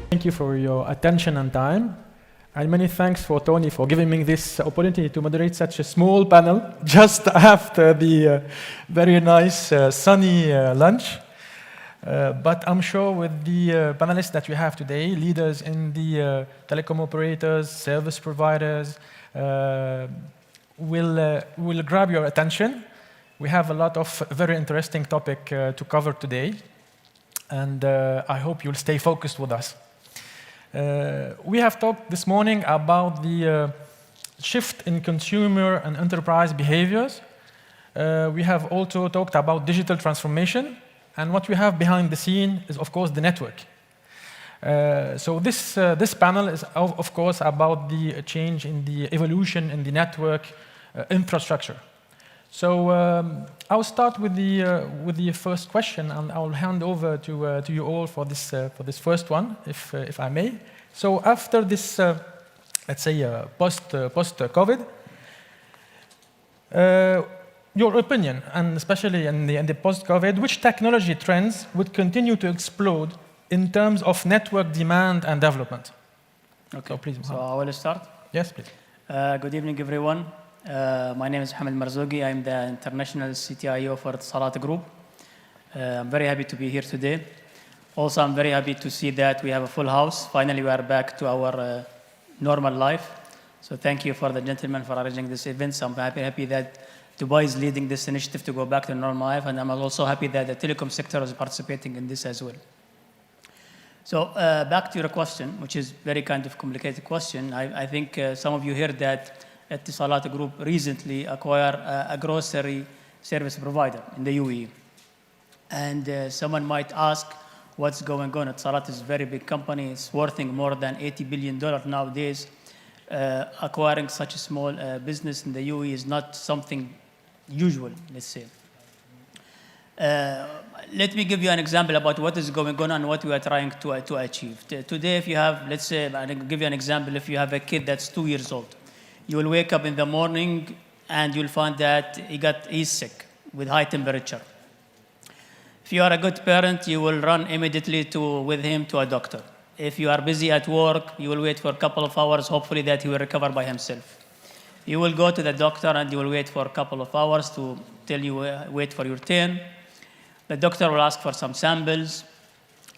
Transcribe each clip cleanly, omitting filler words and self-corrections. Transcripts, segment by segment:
Thank you for your attention and time. And many thanks for Tony for giving me this opportunity to moderate such a small panel just after the very nice sunny lunch. But I'm sure with the panelists that we have today, leaders in the telecom operators, service providers, will grab your attention. We have a lot of very interesting topic to cover today. And I hope you'll stay focused with us. We have talked this morning about the shift in consumer and enterprise behaviors. We have also talked about digital transformation. And what we have behind the scene is, of course, the network. So this panel is, of course, about the change in the evolution in the network infrastructure. So I'll start with the first question, and I'll hand over to you all for this first one, if I may. So after this, let's say post-COVID, your opinion, and especially in the post-COVID, which technology trends would continue to explode in terms of network demand and development? Okay, so please. So I will start. Yes, please. Good evening, everyone. My name is Mohamed Marzouki. I'm the international CTIO for the Salat Group. I'm very happy to be here today. Also, I'm very happy to see that we have a full house. Finally, we are back to our normal life. So thank you for the gentlemen for arranging this event. So I'm happy that Dubai is leading this initiative to go back to normal life. And I'm also happy that the telecom sector is participating in this as well. So back to your question, which is very kind of complicated question. I think some of you heard that at the Salat Group recently acquired a grocery service provider in the UAE. And someone might ask, what's going on? At Salat is a very big company. It's worth more than $80 billion nowadays. Acquiring such a small business in the UAE is not something usual, let's say. Let me give you an example about what is going on and what we are trying to achieve. Today, if you have, let's say, I'll give you an example. If you have a kid that's 2 years old, you will wake up in the morning and you'll find that he's sick with high temperature. If you are a good parent, you will run immediately with him to a doctor. If you are busy at work, you will wait for a couple of hours, hopefully that he will recover by himself. You will go to the doctor and you will wait for a couple of hours to tell you, wait for your turn. The doctor will ask for some samples.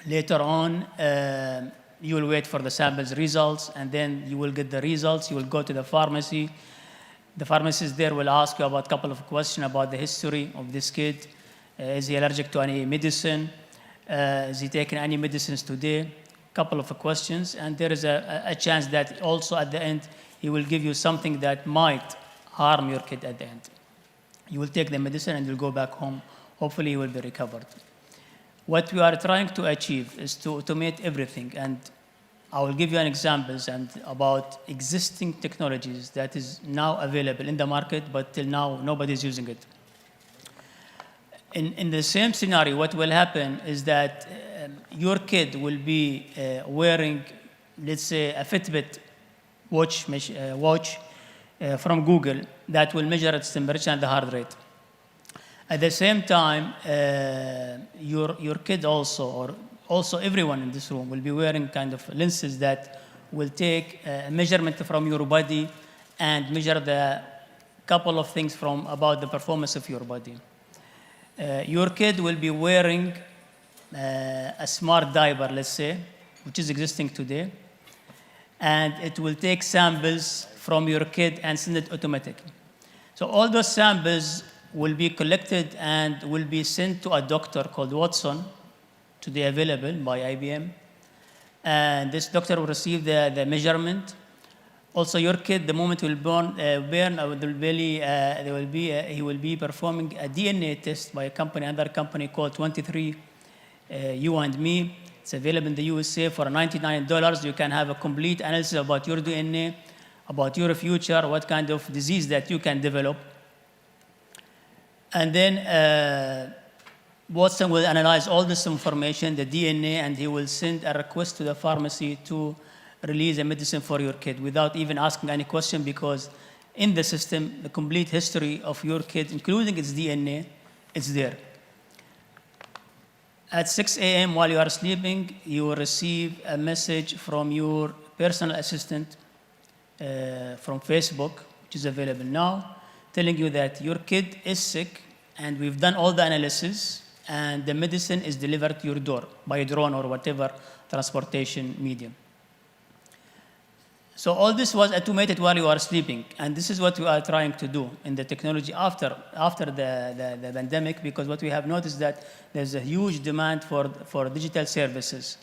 Later on, you will wait for the samples results, and then you will get the results. You will go to the pharmacy. The pharmacist there will ask you about a couple of questions about the history of this kid. Is he allergic to any medicine? Is he taking any medicines today? Couple of questions, and there is a chance that also at the end, he will give you something that might harm your kid at the end. You will take the medicine and you'll go back home. Hopefully, he will be recovered. What we are trying to achieve is to automate everything, and I will give you an examples and about existing technologies that is now available in the market, but till now nobody is using it. In the same scenario, what will happen is that your kid will be wearing, let's say, a Fitbit watch from Google that will measure its temperature and the heart rate. At the same time, your kid or everyone in this room will be wearing kind of lenses that will take a measurement from your body and measure the couple of things about the performance of your body. Your kid will be wearing a smart diaper, let's say, which is existing today, and it will take samples from your kid and send it automatically. So all those samples will be collected and will be sent to a doctor called Watson, today available by IBM. And this doctor will receive the measurement. Also, your kid, the moment he will he will be performing a DNA test by another company called 23 You and Me. It's available in the USA for $99. You can have a complete analysis about your DNA, about your future, what kind of disease that you can develop. And then Watson will analyze all this information, the DNA, and he will send a request to the pharmacy to release a medicine for your kid without even asking any question, because in the system, the complete history of your kid, including its DNA, is there. At 6 a.m. while you are sleeping, you will receive a message from your personal assistant from Facebook, which is available now, telling you that your kid is sick and we've done all the analysis and the medicine is delivered to your door by a drone or whatever transportation medium. So all this was automated while you are sleeping, and this is what we are trying to do in the technology after the pandemic, because what we have noticed that there's a huge demand for digital services.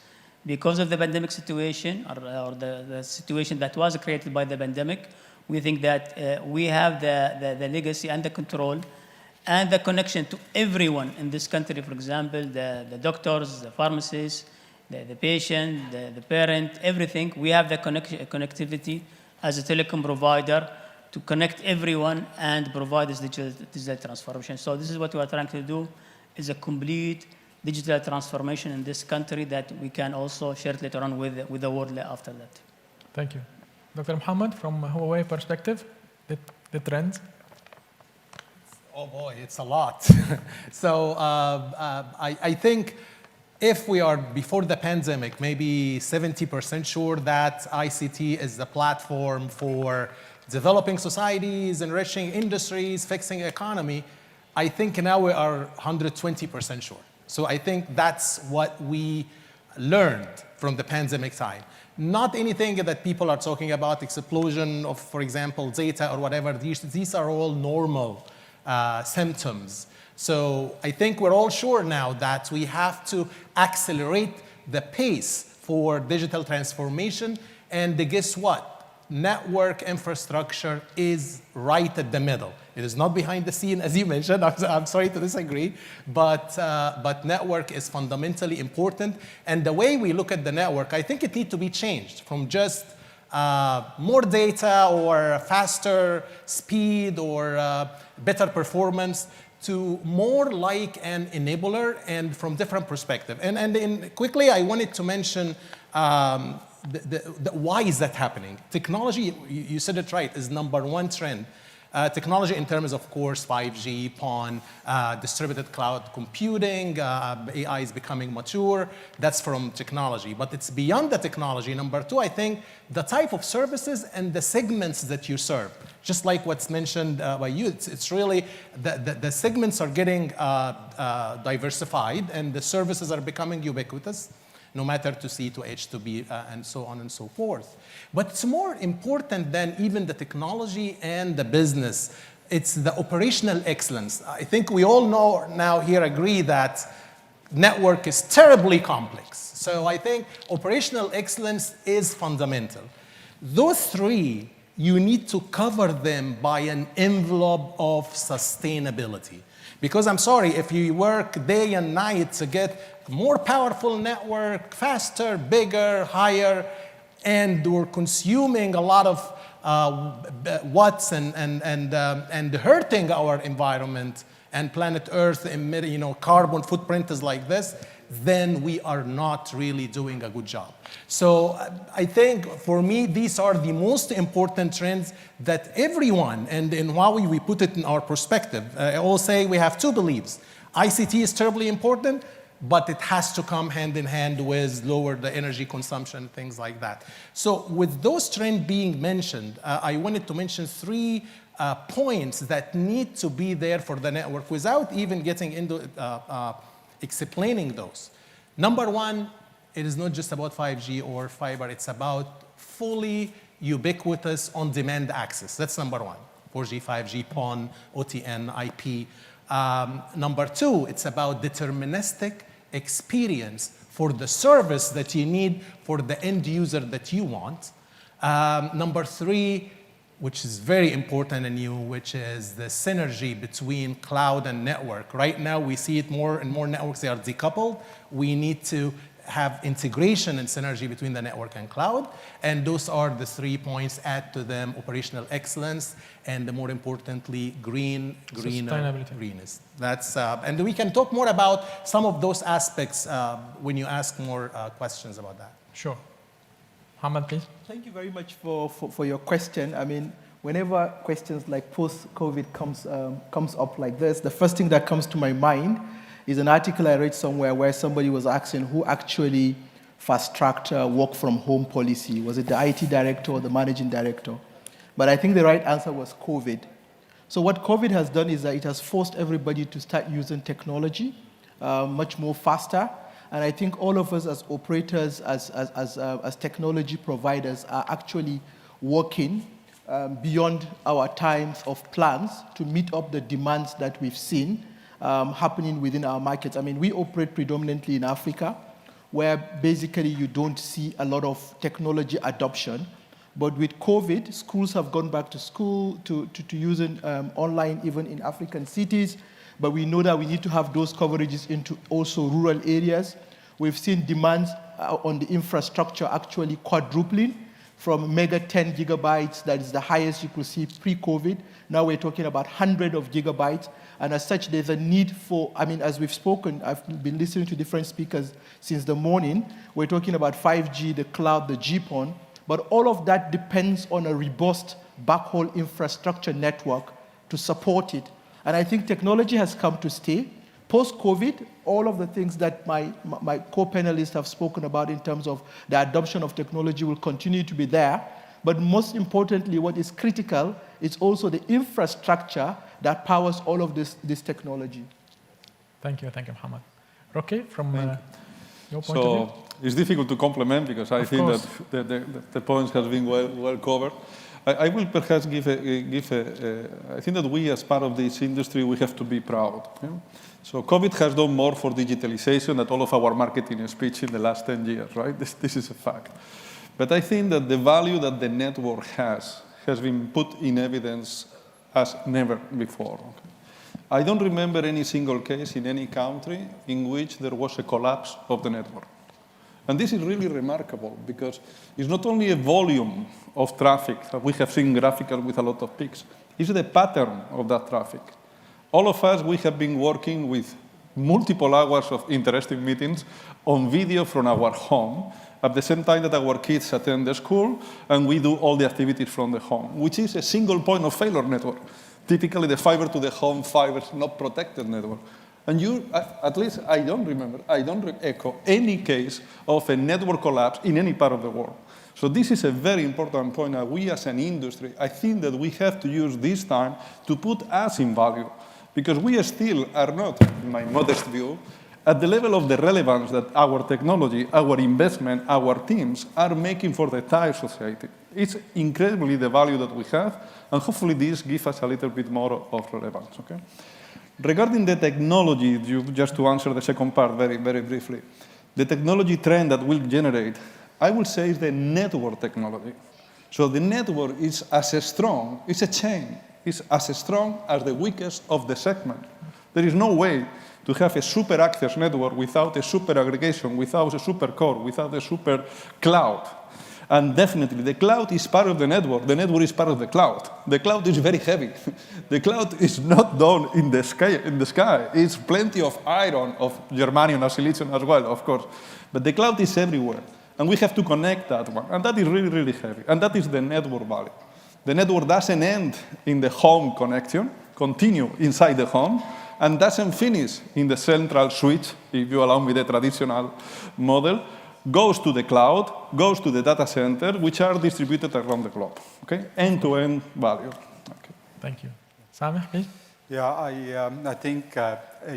Because of the pandemic situation, or the situation that was created by the pandemic, we think that we have the legacy and the control and the connection to everyone in this country, for example, the doctors, the pharmacists, the patient, the parent, everything. We have the connectivity as a telecom provider to connect everyone and provide this digital transformation. So this is what we are trying to do, is a complete digital transformation in this country that we can also share later on with the world after that. Thank you. Dr. Muhammad, from Huawei perspective, the trends? Oh boy, it's a lot. So I think if we are before the pandemic, maybe 70% sure that ICT is the platform for developing societies, enriching industries, fixing economy, I think now we are 120% sure. So I think that's what we learned from the pandemic time. Not anything that people are talking about, explosion of, for example, data or whatever. These are all normal symptoms. So I think we're all sure now that we have to accelerate the pace for digital transformation. And guess what? Network infrastructure is right at the middle. It is not behind the scene, as you mentioned. I'm sorry to disagree, but network is fundamentally important. And the way we look at the network, I think it needs to be changed from just more data or faster speed or better performance to more like an enabler and from different perspective. And quickly, I wanted to mention why is that happening? Technology, you said it right, is #1 trend. Technology in terms, of course, 5G, PON, distributed cloud computing, AI is becoming mature. That's from technology. But it's beyond the technology. #2, I think, the type of services and the segments that you serve. Just like what's mentioned by you, it's really the segments are getting diversified and the services are becoming ubiquitous, no matter to C, to H, to B, and so on and so forth. But it's more important than even the technology and the business. It's the operational excellence. I think we all know now here agree that network is terribly complex. So I think operational excellence is fundamental. Those three, you need to cover them by an envelope of sustainability. Because I'm sorry, if you work day and night to get more powerful network, faster, bigger, higher, and we're consuming a lot of watts and hurting our environment and planet Earth, carbon footprint is like this, then we are not really doing a good job. So I think for me, these are the most important trends that everyone, and in Huawei we put it in our perspective. I always say we have two beliefs. ICT is terribly important, but it has to come hand in hand with lower the energy consumption, things like that. So with those trends being mentioned, I wanted to mention three points that need to be there for the network without even getting into explaining those. #1, it is not just about 5G or fiber, it's about fully ubiquitous on-demand access. That's #1, 4G, 5G, PON, OTN, IP. #2, it's about deterministic experience for the service that you need for the end user that you want. #3, which is very important and new, which is the synergy between cloud and network. Right now, we see it more and more networks, they are decoupled. We need to have integration and synergy between the network and cloud. And those are the 3 points, add to them operational excellence, and more importantly, greener, greenest. That's, and we can talk more about some of those aspects when you ask more questions about that. Sure. Hamad, please. Thank you very much for your question. I mean, whenever questions like post-COVID comes up like this, the first thing that comes to my mind is an article I read somewhere where somebody was asking who actually fast-tracked work from home policy. Was it the IT director or the managing director? But I think the right answer was COVID. So what COVID has done is that it has forced everybody to start using technology much more faster. And I think all of us as operators, as technology providers are actually working beyond our times of plans to meet up the demands that we've seen happening within our markets. I mean, we operate predominantly in Africa, where basically you don't see a lot of technology adoption. But with COVID, schools have gone back to school, to using online even in African cities. But we know that we need to have those coverages into also rural areas. We've seen demands on the infrastructure actually quadrupling from mega 10 gigabytes, that is the highest you could see pre-COVID. Now we're talking about hundreds of gigabytes. And as such, there's a need for, I mean, as we've spoken, I've been listening to different speakers since the morning. We're talking about 5G, the cloud, the GPON. But all of that depends on a robust backhaul infrastructure network to support it. And I think technology has come to stay. Post-COVID, all of the things that my co-panelists have spoken about in terms of the adoption of technology will continue to be there. But most importantly, what is critical is also the infrastructure that powers all of this technology. Thank you, Mohammed. Rocky, from your point of view? It's difficult to complement because I think that the points have been well covered. I will perhaps give I think that we, as part of this industry, we have to be proud. Yeah? So COVID has done more for digitalization than all of our marketing speech in the last 10 years, right? This is a fact. But I think that the value that the network has been put in evidence as never before. Okay? I don't remember any single case in any country in which there was a collapse of the network. And this is really remarkable because it's not only a volume of traffic that we have seen graphical with a lot of peaks, it's the pattern of that traffic. All of us, we have been working with multiple hours of interesting meetings on video from our home at the same time that our kids attend the school and we do all the activities from the home, which is a single point of failure network. Typically, the fiber to the home fiber is not protected network. And at least I don't echo any case of a network collapse in any part of the world. So this is a very important point that we as an industry, I think that we have to use this time to put us in value. Because we still are not, in my modest view, at the level of the relevance that our technology, our investment, our teams are making for the entire society. It's incredibly the value that we have, and hopefully this gives us a little bit more of relevance, okay? Regarding the technology, just to answer the second part very, very briefly, the technology trend that will generate, I would say, is the network technology. So the network is as strong, it's a chain, it's as strong as the weakest of the segment. There is no way to have a super access network without a super aggregation, without a super core, without a super cloud. And definitely, the cloud is part of the network. The network is part of the cloud. The cloud is very heavy. The cloud is not done in the sky. It's plenty of iron, of germanium and silicon as well, of course. But the cloud is everywhere. And we have to connect that one. And that is really, really heavy. And that is the network value. The network doesn't end in the home connection, continue inside the home, and doesn't finish in the central switch, if you allow me the traditional model, goes to the cloud, goes to the data center, which are distributed around the globe. Okay? End-to-end value. Okay. Thank you. Sameh, please. Yeah, I think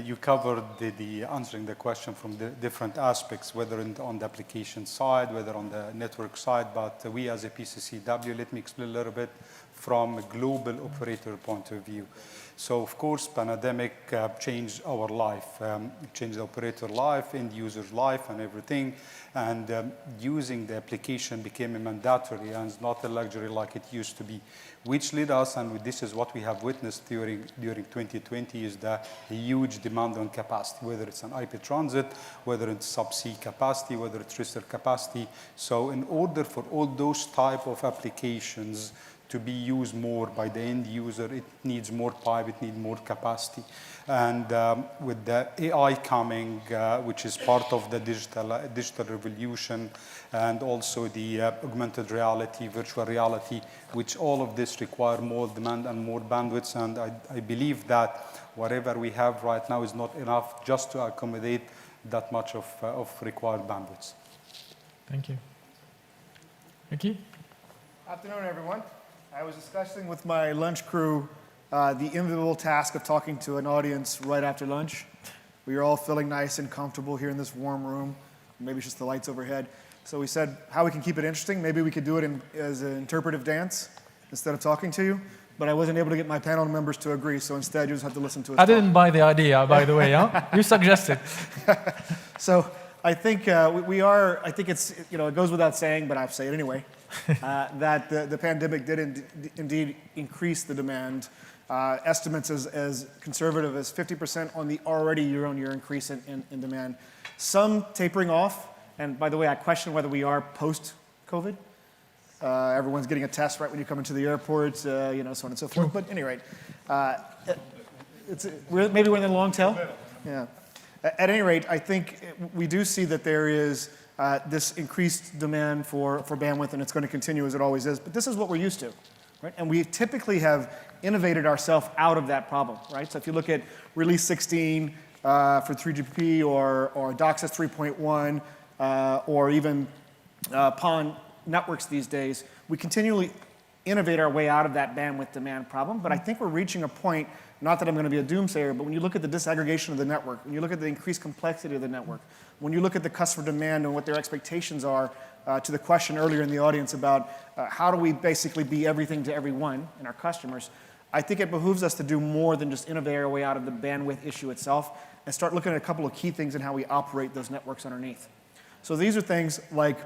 you covered the answering the question from the different aspects, whether on the application side, whether on the network side, but we as a PCCW, let me explain a little bit from a global operator point of view. So, of course, pandemic changed our life, changed the operator life, end user's life, and everything. And using the application became a mandatory and not a luxury like it used to be, which led us, and this is what we have witnessed during 2020, is the huge demand on capacity, whether it's an IP transit, whether it's subsea capacity, whether it's terrestrial capacity. So in order for all those type of applications to be used more by the end user. It needs more pipe, it needs more capacity. And with the AI coming, which is part of the digital revolution, and also the augmented reality, virtual reality, which all of this require more demand and more bandwidth. And I believe that whatever we have right now is not enough just to accommodate that much of required bandwidth. Thank you. Ricky? Afternoon, everyone. I was discussing with my lunch crew the enviable task of talking to an audience right after lunch. We are all feeling nice and comfortable here in this warm room. Maybe it's just the lights overhead. So we said how we can keep it interesting. Maybe we could do it as an interpretive dance instead of talking to you. But I wasn't able to get my panel members to agree, so instead you just have to listen to us. I didn't buy the idea, by the way. Huh? You suggested. So I think I think it's, it goes without saying, but I'll say it anyway, that the pandemic did indeed increase the demand. Estimates as conservative as 50% on the already year-on-year increase in demand. Some tapering off, and by the way, I question whether we are post-COVID. Everyone's getting a test right when you come into the airport, so on and so forth. But at any rate, maybe we're in the long tail. Yeah. At any rate, I think we do see that there is this increased demand for bandwidth, and it's going to continue as it always is. But this is what we're used to, right? And we typically have innovated ourselves out of that problem, right? So if you look at Release 16 for 3GPP or DOCSIS 3.1 or even PON networks these days, we continually innovate our way out of that bandwidth demand problem. But I think we're reaching a point, not that I'm going to be a doomsayer, but when you look at the disaggregation of the network, when you look at the increased complexity of the network, when you look at the customer demand and what their expectations are, to the question earlier in the audience about how do we basically be everything to everyone and our customers, I think it behooves us to do more than just innovate our way out of the bandwidth issue itself and start looking at a couple of key things in how we operate those networks underneath. So these are things like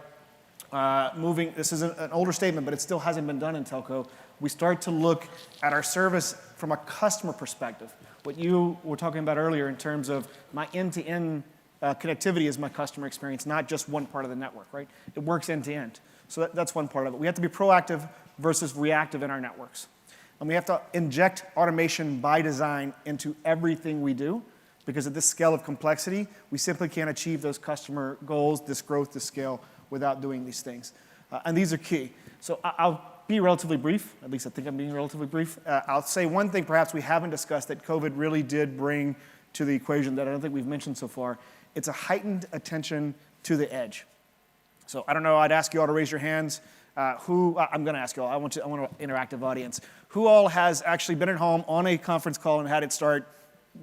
moving, this is an older statement, but it still hasn't been done in telco. We start to look at our service from a customer perspective. What you were talking about earlier in terms of my end-to-end connectivity is my customer experience, not just one part of the network, right? It works end-to-end. So that's one part of it. We have to be proactive versus reactive in our networks. And we have to inject automation by design into everything we do, because at this scale of complexity, we simply can't achieve those customer goals, this growth, this scale, without doing these things. And these are key. So I'll be relatively brief, at least I think I'm being relatively brief. I'll say one thing perhaps we haven't discussed that COVID really did bring to the equation that I don't think we've mentioned so far. It's a heightened attention to the edge. So I don't know, I'd ask you all to raise your hands. I'm going to ask you all, I want an interactive audience. Who all has actually been at home on a conference call and had it start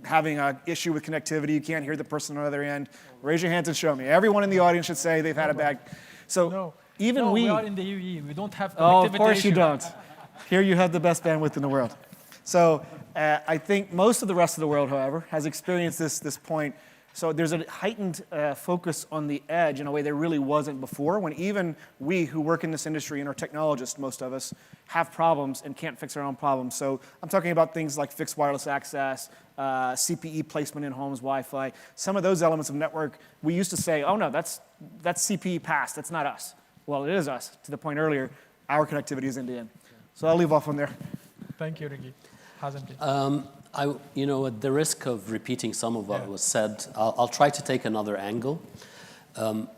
having an issue with connectivity? You can't hear the person on the other end. Raise your hands and show me. Everyone in the audience should say they've had a bad. So even we are in the UAE. We don't have connectivity. Oh, of course you don't. Here you have the best bandwidth in the world. So I think most of the rest of the world, however, has experienced this point. So there's a heightened focus on the edge in a way there really wasn't before, when even we who work in this industry and are technologists, most of us, have problems and can't fix our own problems. So I'm talking about things like fixed wireless access, CPE placement in homes, Wi-Fi. Some of those elements of network, we used to say, oh no, that's CPE passed, that's not us. Well, it is us. To the point earlier, our connectivity is end-to-end. So I'll leave off on there. Thank you, Ricky. Hazem, please. At the risk of repeating some of what was said, I'll try to take another angle.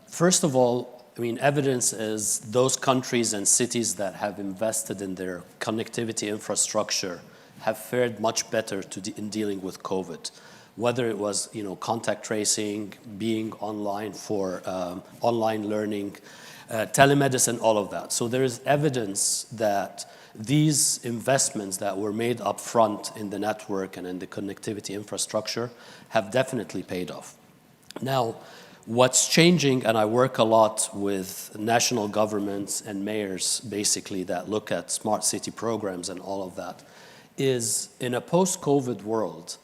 First of all, evidence is those countries and cities that have invested in their connectivity infrastructure have fared much better in dealing with COVID. Whether it was, contact tracing, being online for online learning, telemedicine, all of that. So there is evidence that these investments that were made up front in the network and in the connectivity infrastructure have definitely paid off. Now, what's changing, and I work a lot with national governments and mayors, basically, that look at smart city programs and all of that, is in a post-COVID world,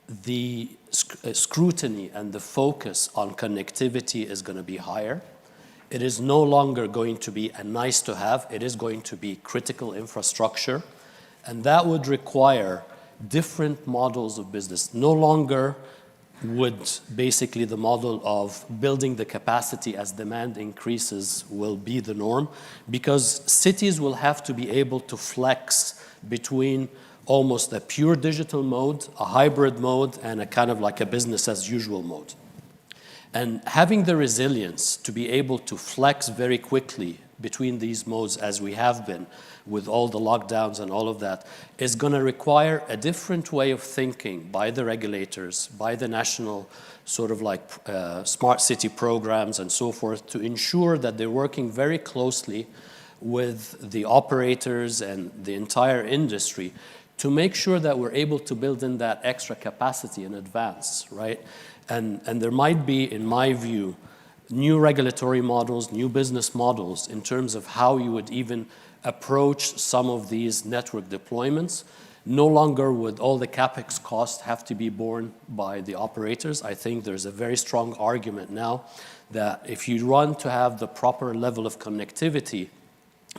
the scrutiny and the focus on connectivity is going to be higher. It is no longer going to be a nice to have, it is going to be critical infrastructure, and that would require different models of business. No longer would basically the model of building the capacity as demand increases will be the norm, because cities will have to be able to flex between almost a pure digital mode, a hybrid mode, and a kind of like a business as usual mode. And having the resilience to be able to flex very quickly between these modes as we have been with all the lockdowns and all of that is going to require a different way of thinking by the regulators, by the national sort of like smart city programs and so forth, to ensure that they're working very closely with the operators and the entire industry to make sure that we're able to build in that extra capacity in advance, right? And there might be, in my view, new regulatory models, new business models in terms of how you would even approach some of these network deployments. No longer would all the CapEx costs have to be borne by the operators. I think there's a very strong argument now that if you want to have the proper level of connectivity,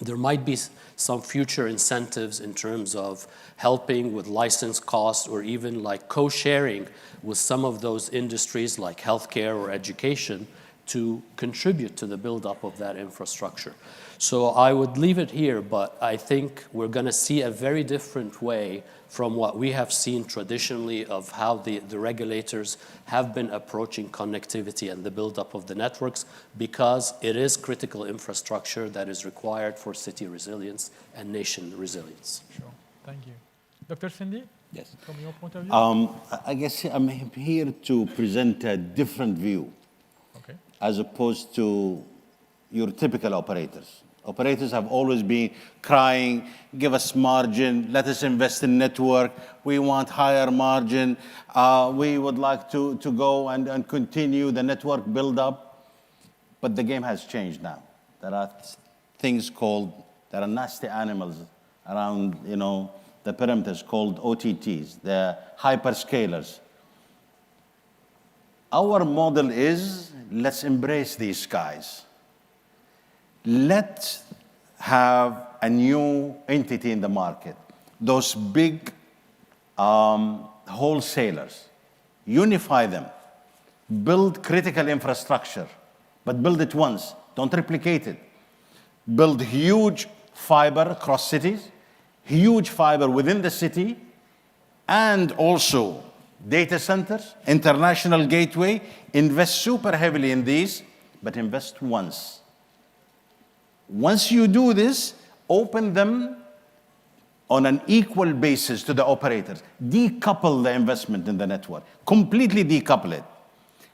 there might be some future incentives in terms of helping with license costs or even like co-sharing with some of those industries like healthcare or education to contribute to the buildup of that infrastructure. So I would leave it here, but I think we're going to see a very different way from what we have seen traditionally of how the regulators have been approaching connectivity and the buildup of the networks, because it is critical infrastructure that is required for city resilience and nation resilience. Sure, thank you. Dr. Cindy? Yes. From your point of view? I guess I'm here to present a different view, okay, as opposed to your typical operators. Operators have always been crying, give us margin, let us invest in network, we want higher margin, we would like to go and continue the network build-up. But the game has changed now. There are things called, there are nasty animals around, the perimeters called OTTs, the hyperscalers. Our model is, let's embrace these guys. Let's have a new entity in the market. Those big wholesalers, unify them, build critical infrastructure, but build it once, don't replicate it. Build huge fiber across cities, huge fiber within the city, and also data centers, international gateway, invest super heavily in these, but invest once. Once you do this, open them on an equal basis to the operators. Decouple the investment in the network. Completely decouple it.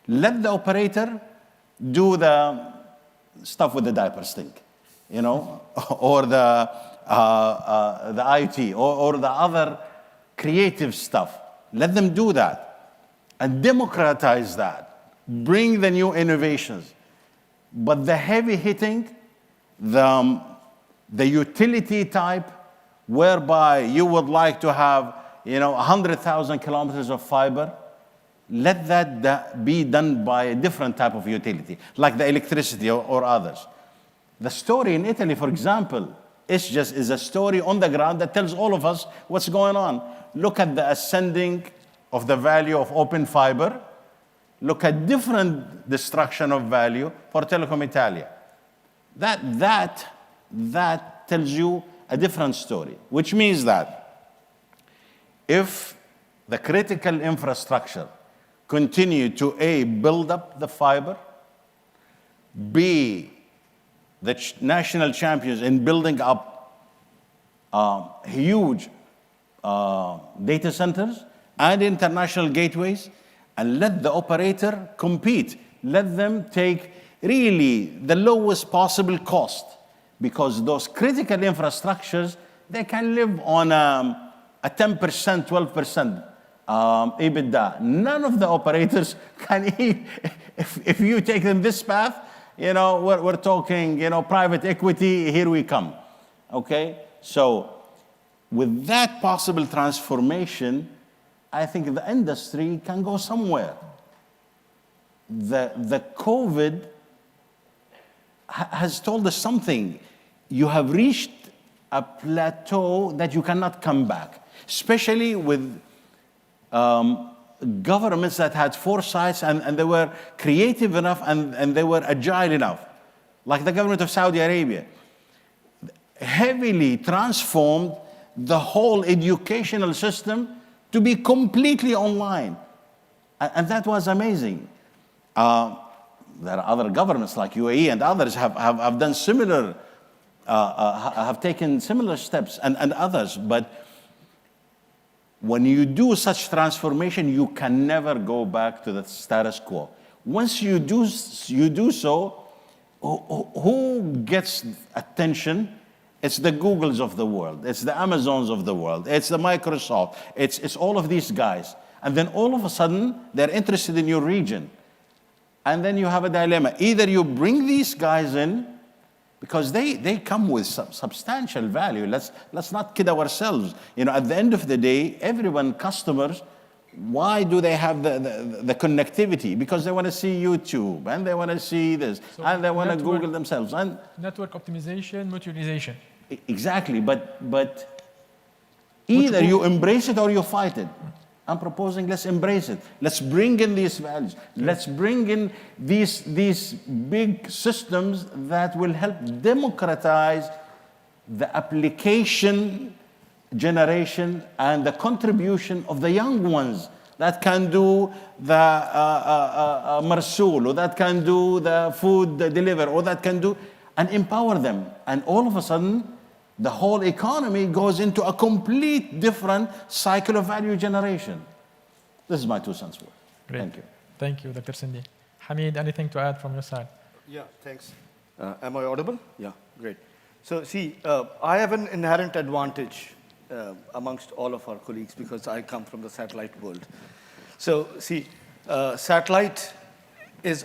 Let the operator do the stuff with the diaper stink, or the IoT, or the other creative stuff. Let them do that and democratize that. Bring the new innovations. But the heavy hitting, the utility type, whereby you would like to have 100,000 kilometers of fiber, let that be done by a different type of utility, like the electricity or others. The story in Italy, for example, is a story on the ground that tells all of us what's going on. Look at the ascending of the value of open fiber. Look at different destruction of value for Telecom Italia. That tells you a different story, which means that if the critical infrastructure continue to A, build up the fiber, B, the national champions in building up huge data centers and international gateways, and let the operator compete. Let them take really the lowest possible cost, because those critical infrastructures, they can live on a 10%, 12% EBITDA. None of the operators can eat. If you take them this path, we're talking, private equity, here we come, okay? So with that possible transformation, I think the industry can go somewhere. The COVID has told us something. You have reached a plateau that you cannot come back, especially with governments that had foresight and they were creative enough and they were agile enough, like the government of Saudi Arabia, heavily transformed the whole educational system to be completely online. And that was amazing. There are other governments like UAE and others have done similar, have taken similar steps and others. But when you do such transformation, you can never go back to the status quo. Once you do so, who gets attention? It's the Googles of the world. It's the Amazons of the world. It's the Microsoft. It's all of these guys. And then all of a sudden, they're interested in your region. And then you have a dilemma. Either you bring these guys in, because they come with substantial value. Let's not kid ourselves. You know, at the end of the day, everyone, customers, why do they have the connectivity? Because they want to see YouTube, and they want to see this, so and they want to Google themselves. And network optimization, mutualization. Exactly, but either you embrace it or you fight it. I'm proposing let's embrace it. Let's bring in these values. Let's bring in these big systems that will help democratize the application generation and the contribution of the young ones that can do the marsool, or that can do the food deliver, or that can do, and empower them. And all of a sudden, the whole economy goes into a complete different cycle of value generation. This is my 2 cents worth. Great. Thank you. Thank you, Dr. Cindy. Hamid, anything to add from your side? Yeah, thanks. Am I audible? Yeah, great. So see, I have an inherent advantage amongst all of our colleagues because I come from the satellite world. So see, satellite was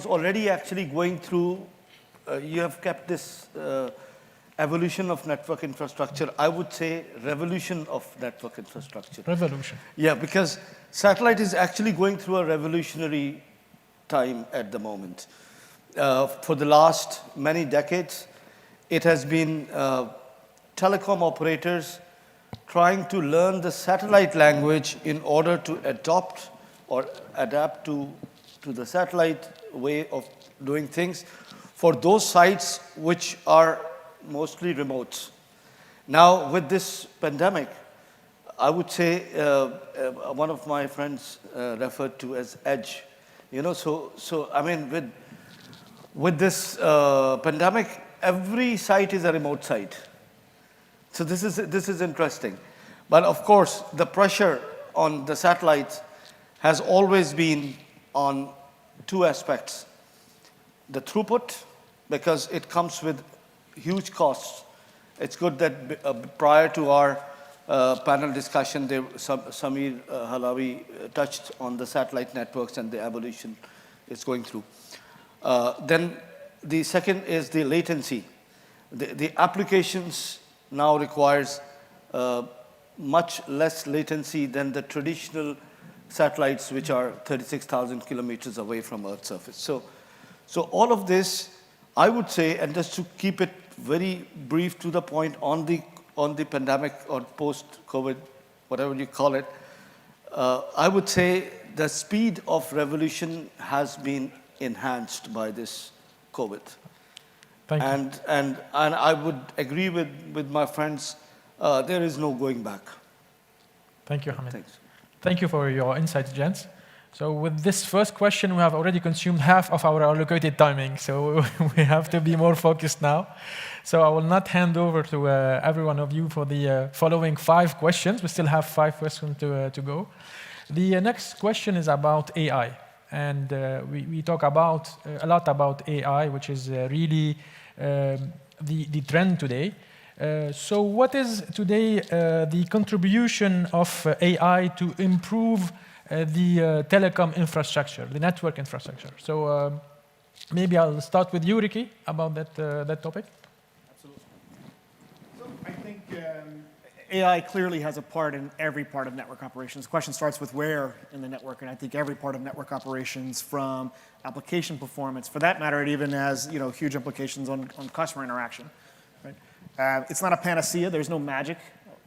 already actually going through, you have kept this evolution of network infrastructure, I would say revolution of network infrastructure. Revolution. Yeah, because satellite is actually going through a revolutionary time at the moment. For the last many decades, it has been telecom operators trying to learn the satellite language in order to adopt or adapt to the satellite way of doing things for those sites which are mostly remote. Now, with this pandemic, I would say one of my friends referred to as edge. You know, so I mean, with this pandemic, every site is a remote site. So this is interesting. But of course, the pressure on the satellites has always been on 2 aspects. The throughput, because it comes with huge costs. It's good that prior to our panel discussion, Samir Halawi touched on the satellite networks and the evolution it's going through. Then the second is the latency. The applications now requires much less latency than the traditional satellites, which are 36,000 kilometers away from Earth's surface. So all of this, I would say, and just to keep it very brief to the point on the pandemic or post-COVID, whatever you call it, I would say the speed of revolution has been enhanced by this COVID. Thank you. And I would agree with my friends, there is no going back. Thank you, Hamid. Thanks. Thank you for your insights, gents. So with this first question, we have already consumed half of our allocated timing, so we have to be more focused now. So I will not hand over to every one of you for the following 5 questions. We still have 5 questions to go. The next question is about AI. And we talk about a lot about AI, which is really the trend today. So what is today the contribution of AI to improve the telecom infrastructure, the network infrastructure? So maybe I'll start with you, Ricky, about that topic. Absolutely. So I think AI clearly has a part in every part of network operations. The question starts with where in the network, and I think every part of network operations, from application performance, for that matter, it even has huge implications on customer interaction. Right? It's not a panacea. There's no magic.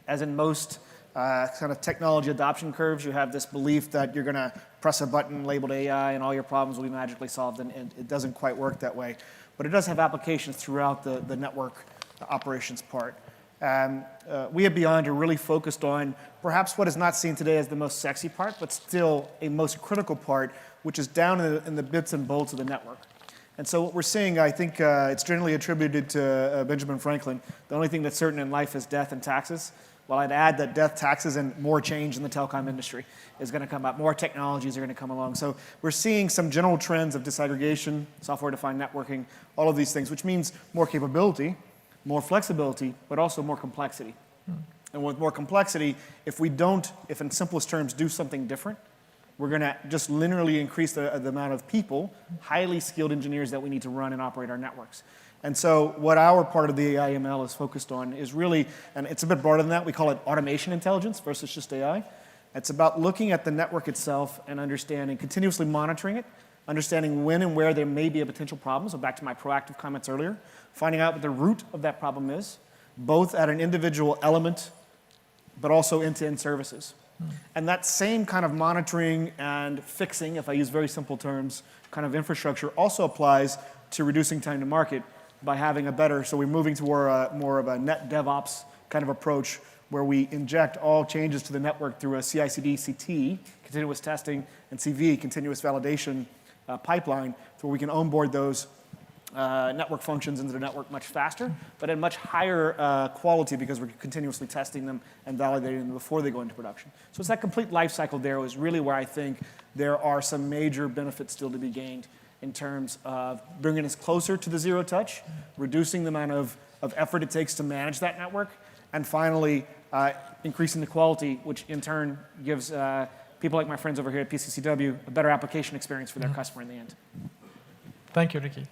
As in most kind of technology adoption curves. You have this belief that you're going to press a button labeled AI and all your problems will be magically solved, and it doesn't quite work that way. But it does have applications throughout the network operations part. And we at B-Yond are really focused on perhaps what is not seen today as the most sexy part, but still a most critical part, which is down in the bits and bolts of the network. And so what we're seeing, I think it's generally attributed to Benjamin Franklin. The only thing that's certain in life is death and taxes. Well, I'd add that death, taxes, and more change in the telecom industry is going to come up. More technologies are going to come along. So we're seeing some general trends of disaggregation, software-defined networking, all of these things, which means more capability, more flexibility, but also more complexity. And with more complexity, if in simplest terms, do something different, we're going to just linearly increase the amount of people, highly skilled engineers that we need to run and operate our networks. And so what our part of the AI/ML is focused on is really, and it's a bit broader than that, we call it automation intelligence versus just AI. It's about looking at the network itself and understanding, continuously monitoring it, understanding when and where there may be a potential problem. So back to my proactive comments earlier, finding out what the root of that problem is, both at an individual element, but also end-to-end services. And that same kind of monitoring and fixing, if I use very simple terms, kind of infrastructure also applies to reducing time to market by having a better, so we're moving to more of a net DevOps kind of approach where we inject all changes to the network through a CI/CD, CT, continuous testing, and CV, continuous validation pipeline, so we can onboard those network functions into the network much faster, but at much higher quality because we're continuously testing them and validating them before they go into production. So it's that complete life cycle there is really where I think there are some major benefits still to be gained in terms of bringing us closer to the zero touch, reducing the amount of effort it takes to manage that network, and finally, increasing the quality, which in turn gives people like my friends over here at PCCW a better application experience for their customer in the end. Thank you, Ricky.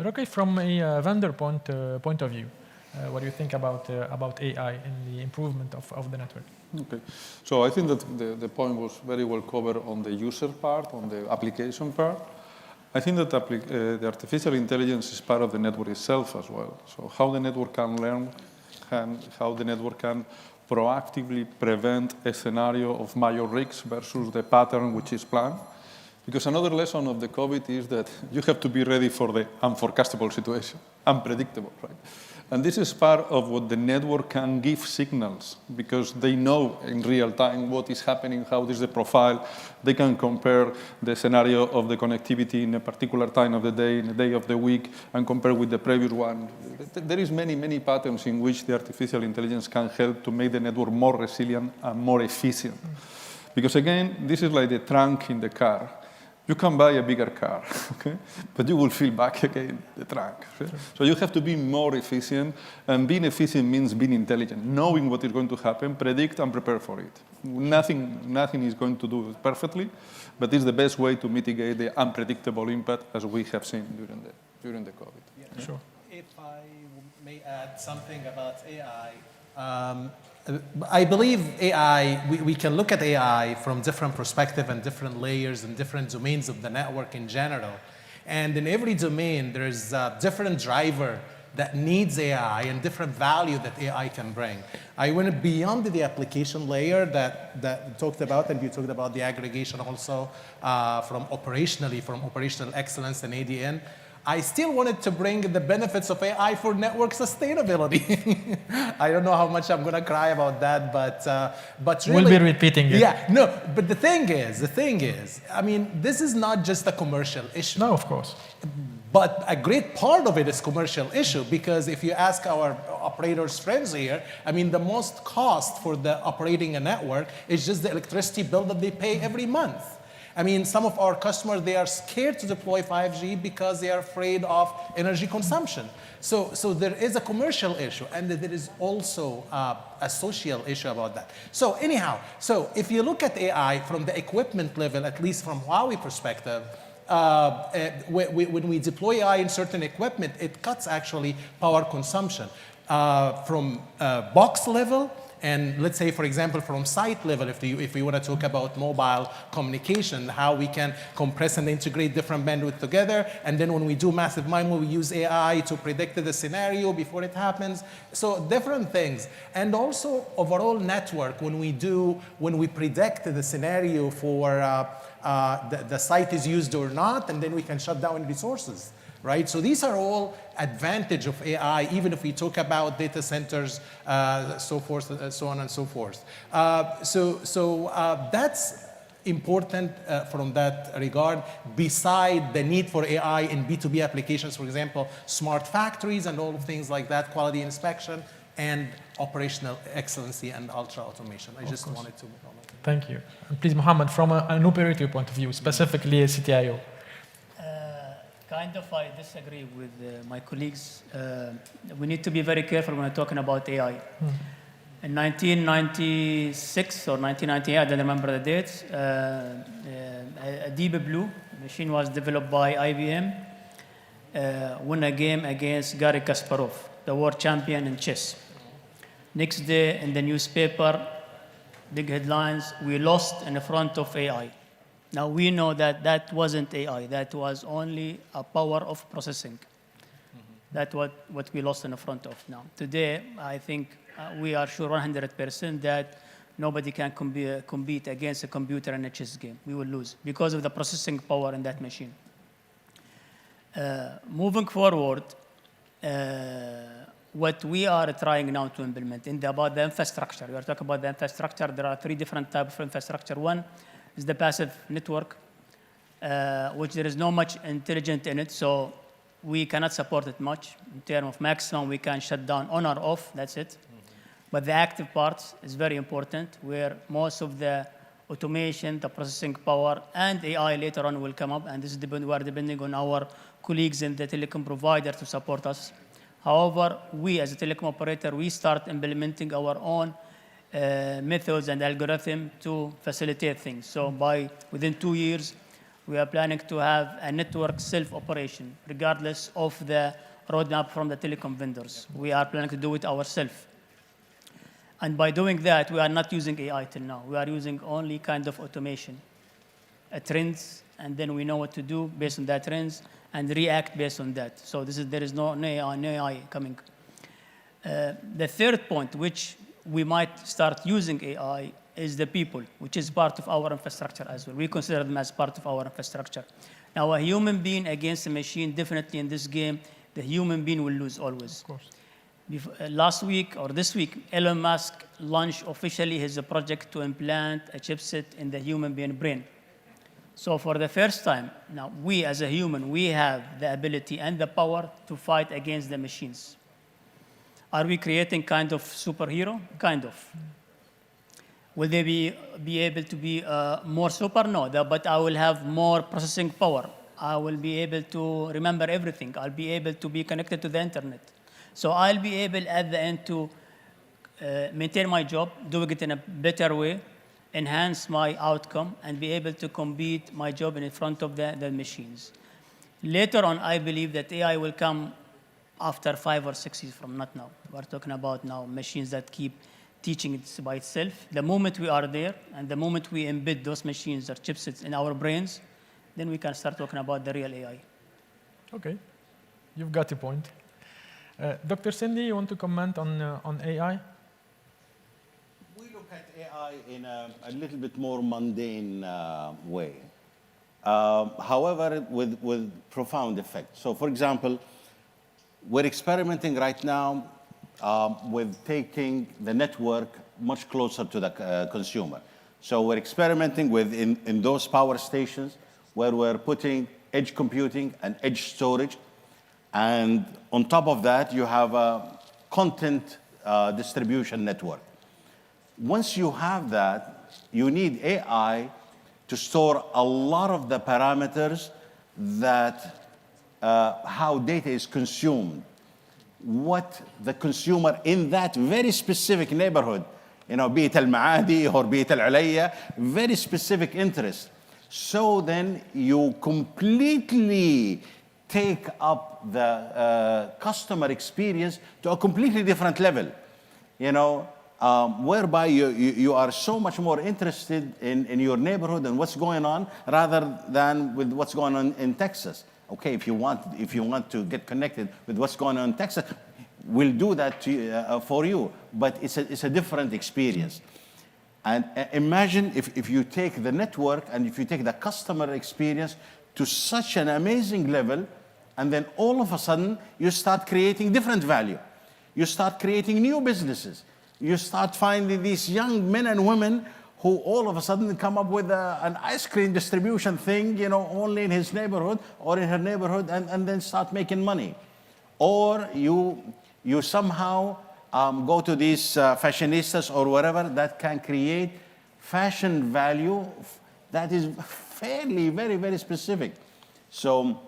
Rocky, from a vendor point of view, what do you think about AI and the improvement of the network? Okay, so I think that the point was very well covered on the user part, on the application part. I think that the artificial intelligence is part of the network itself as well. So how the network can learn, how the network can proactively prevent a scenario of major risks versus the pattern which is planned. Because another lesson of the COVID is that you have to be ready for the unforecastable situation, unpredictable, right? And this is part of what the network can give signals, because they know in real time what is happening, how is the profile. They can compare the scenario of the connectivity in a particular time of the day, in a day of the week, and compare with the previous one. There is many patterns in which the artificial intelligence can help to make the network more resilient and more efficient. Because again, this is like the trunk in the car. You can buy a bigger car, okay? But you will fill back again the trunk. Right? Sure. So you have to be more efficient, and being efficient means being intelligent, knowing what is going to happen, predict and prepare for it. Nothing is going to do it perfectly, but it's the best way to mitigate the unpredictable impact as we have seen during the COVID. Yeah. Sure. If I may add something about AI, I believe AI, we can look at AI from different perspectives and different layers and different domains of the network in general. And in every domain, there's a different driver that needs AI and different value that AI can bring. I went beyond the application layer that you talked about, and you talked about the aggregation also from operational excellence and ADN. I still wanted to bring the benefits of AI for network sustainability. I don't know how much I'm going to cry about that, but really, we'll be repeating it. Yeah, no, but the thing is, I mean, this is not just a commercial issue. No, of course. But a great part of it is commercial issue, because if you ask our operators friends here, I mean, the most cost for the operating a network is just the electricity bill that they pay every month. I mean, some of our customers, they are scared to deploy 5G because they are afraid of energy consumption. So there is a commercial issue, and there is also a social issue about that. So anyhow, if you look at AI from the equipment level, at least from Huawei perspective, when we deploy AI in certain equipment, it cuts actually power consumption from box level. And let's say, for example, from site level, if we want to talk about mobile communication, how we can compress and integrate different bandwidth together. And then when we do massive MIMO, we use AI to predict the scenario before it happens. So different things. And also overall network, when we predict the scenario for the site is used or not, and then we can shut down resources. Right? So these are all advantage of AI, even if we talk about data centers, so forth, so on and so forth. So that's important from that regard, beside the need for AI in B2B applications, for example, smart factories and all things like that, quality inspection, and operational excellency and ultra automation. I just wanted to comment. Thank you. And please, Mohammed, from an operator point of view, specifically a CTIO. Kind of, I disagree with my colleagues. We need to be very careful when we're talking about AI. In 1996 or 1998, I don't remember the dates, a Deep Blue machine was developed by IBM, won a game against Garry Kasparov, the world champion in chess. Next day in the newspaper, big headlines, we lost in front of AI. Now, we know that that wasn't AI. That was only a power of processing. That's what we lost in the front of now. Today, I think we are sure 100% that nobody can compete against a computer in a chess game. We will lose because of the processing power in that machine. Moving forward, what we are trying now to implement about the infrastructure. We are talking about the infrastructure. There are 3 different types of infrastructure. One is the passive network, which there is no much intelligence in it, so we cannot support it much. In terms of maximum, we can shut down on or off, that's it. But the active part is very important, where most of the automation, the processing power, and AI later on will come up, and this is we are depending on our colleagues in the telecom provider to support us. However, we as a telecom operator, we start implementing our own methods and algorithm to facilitate things. So within 2 years, we are planning to have a network self-operation, regardless of the roadmap from the telecom vendors. We are planning to do it ourselves. And by doing that, we are not using AI till now. We are using only kind of automation, trends, and then we know what to do based on that trends and react based on that. So there is no AI coming. The third point, which we might start using AI, is the people, which is part of our infrastructure as well. We consider them as part of our infrastructure. Now, a human being against a machine, definitely in this game, the human being will lose always. Of course. Last week or this week, Elon Musk launched officially his project to implant a chipset in the human being brain. So for the first time, now we as a human, we have the ability and the power to fight against the machines. Are we creating kind of superhero? Kind of. Will they be able to be more super? No, but I will have more processing power. I will be able to remember everything. I'll be able to be connected to the internet. So I'll be able at the end to maintain my job, doing it in a better way, enhance my outcome, and be able to compete my job in front of the machines. Later on, I believe that AI will come after 5 or 6 years from not now. We're talking about now machines that keep teaching it by itself. The moment we are there, and the moment we embed those machines or chipsets in our brains, then we can start talking about the real AI. Okay, you've got a point. Dr. Cindy, you want to comment on AI? We look at AI in a little bit more mundane way. However, with profound effect. So, for example, we're experimenting right now with taking the network much closer to the consumer. So we're experimenting with in those power stations where we're putting edge computing and edge storage. And on top of that, you have a content distribution network. Once you have that, you need AI to store a lot of the parameters that how data is consumed, what the consumer in that very specific neighborhood, be it Al-Maadi or be it Al-Ulayya, very specific interest. So then you completely take up the customer experience to a completely different level. whereby you are so much more interested in your neighborhood and what's going on rather than with what's going on in Texas. Okay, if you want to get connected with what's going on in Texas, we'll do that for you. But it's a different experience. And imagine if you take the network and if you take the customer experience to such an amazing level, and then all of a sudden you start creating different value. You start creating new businesses. You start finding these young men and women who all of a sudden come up with an ice cream distribution thing, you know, only in his neighborhood or in her neighborhood, and then start making money. Or you somehow go to these fashionistas or whatever that can create fashion value that is fairly very, very specific. So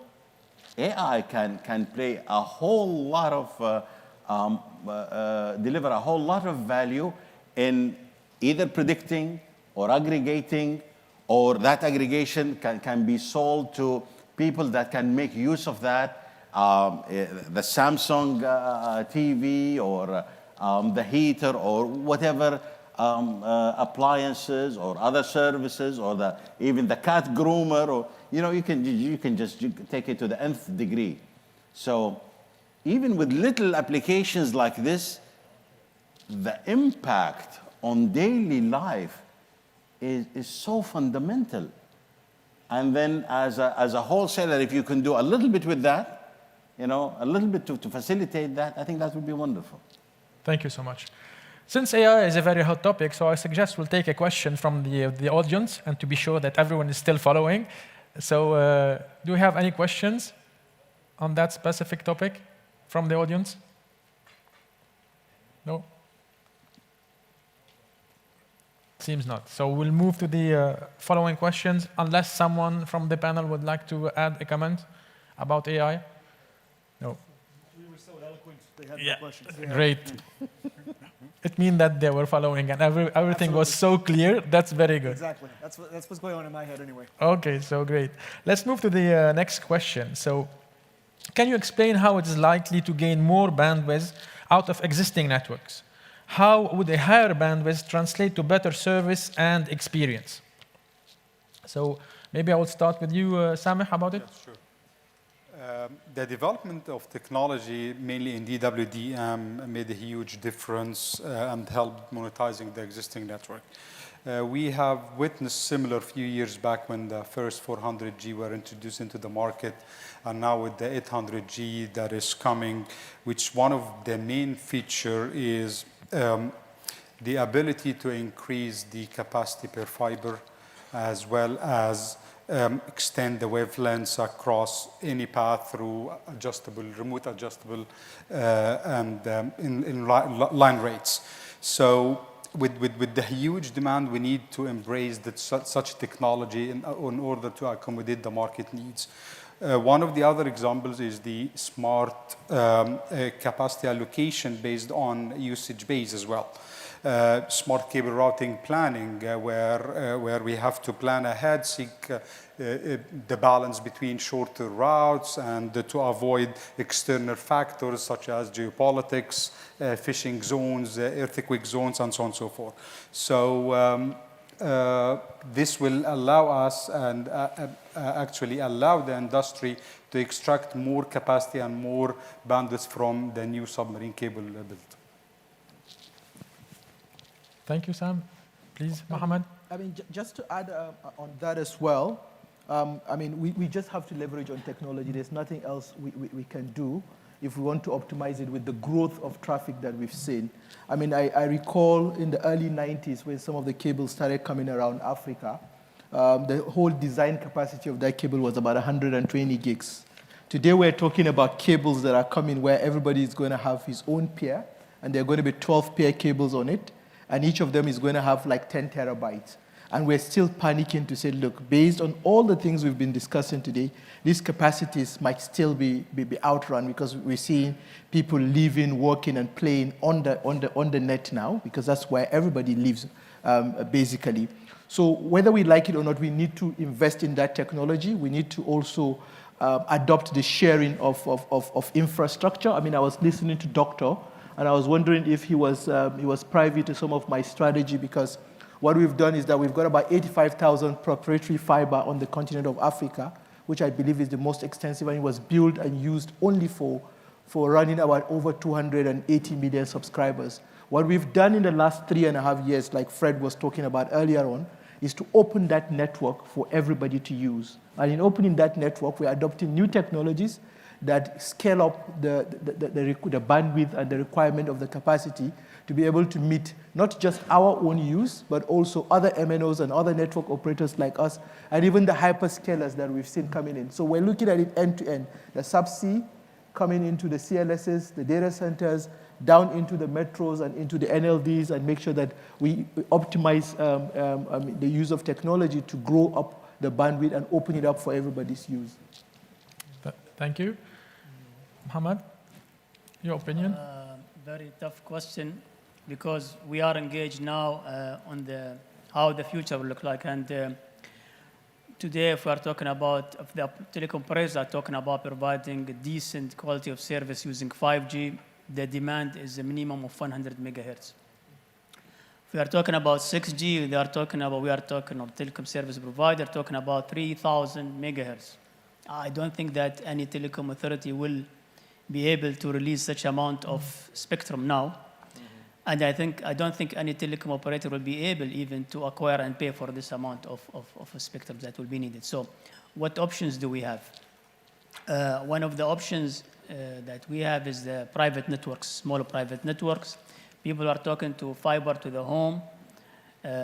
AI can play a whole lot of, deliver a whole lot of value in either predicting or aggregating, or that aggregation can be sold to people that can make use of that. The Samsung TV or the heater or whatever appliances or other services or even the cat groomer, or you can just take it to the nth degree. So even with little applications like this, the impact on daily life is so fundamental. And then as a wholesaler, if you can do a little bit with that, a little bit to facilitate that, I think that would be wonderful. Thank you so much. Since AI is a very hot topic, so I suggest we'll take a question from the audience, and to be sure that everyone is still following. So do we have any questions on that specific topic from the audience? No? Seems not. So we'll move to the following questions, unless someone from the panel would like to add a comment about AI. No. We were so eloquent, they had no questions. Yeah. Great. It means that they were following and everything was so clear. That's very good. Exactly. That's what's going on in my head anyway. Okay, so great. Let's move to the next question. So can you explain how it is likely to gain more bandwidth out of existing networks? How would a higher bandwidth translate to better service and experience? So maybe I will start with you, Sameh, about it. Yeah, sure. The development of technology, mainly in DWDM, made a huge difference and helped monetizing the existing network. We have witnessed similar few years back when the first 400G were introduced into the market, and now with the 800G that is coming, which one of the main feature is the ability to increase the capacity per fiber, as well as extend the wavelengths across any path through remote adjustable, and in line rates. So with the huge demand, we need to embrace such technology in order to accommodate the market needs. One of the other examples is the smart capacity allocation based on usage base as well. Smart cable routing planning, where we have to plan ahead, seek the balance between shorter routes, and to avoid external factors such as geopolitics, fishing zones, earthquake zones, and so on and so forth. So this will allow us and actually allow the industry to extract more capacity and more bandwidth from the new submarine cable built. Thank you, Sam. Please, Mohammed. I mean, just to add on that as well, I mean, we just have to leverage on technology. There's nothing else we can do if we want to optimize it with the growth of traffic that we've seen. I mean, I recall in the early 90s when some of the cables started coming around Africa, the whole design capacity of that cable was about 120 gigs. Today, we're talking about cables that are coming where everybody is going to have his own pair, and there are going to be 12 pair cables on it, and each of them is going to have like 10 terabytes. And we're still panicking to say, look, based on all the things we've been discussing today, these capacities might still be outrun, because we're seeing people living, working, and playing on the net now, because that's where everybody lives, basically. So whether we like it or not, we need to invest in that technology. We need to also adopt the sharing of infrastructure. I mean, I was listening to Doctor and I was wondering if he was privy to some of my strategy, because what we've done is that we've got about 85,000 proprietary fiber on the continent of Africa, which I believe is the most extensive, and it was built and used only for running about over 280 million subscribers. What we've done in the last 3.5 years, like Fred was talking about earlier on, is to open that network for everybody to use. And in opening that network, we're adopting new technologies that scale up the bandwidth and the requirement of the capacity to be able to meet not just our own use, but also other MNOs and other network operators like us, and even the hyperscalers that we've seen coming in. So we're looking at it end to end, the subsea coming into the CLSs, the data centers, down into the metros and into the NLDs, and make sure that we optimize the use of technology to grow up the bandwidth and open it up for everybody's use. Thank you. Mohammed, your opinion? Very tough question, because we are engaged now on how the future will look like. And today, if we are talking about, if the telecom operators are talking about providing a decent quality of service using 5G, the demand is a minimum of 100 megahertz. If we are talking about 6G, we are talking of telecom service provider talking about 3,000 megahertz. I don't think that any telecom authority will be able to release such amount of spectrum now. And I don't think any telecom operator will be able even to acquire and pay for this amount of spectrum that will be needed. So what options do we have? One of the options that we have is the private networks, small private networks. People are talking to fiber to the home,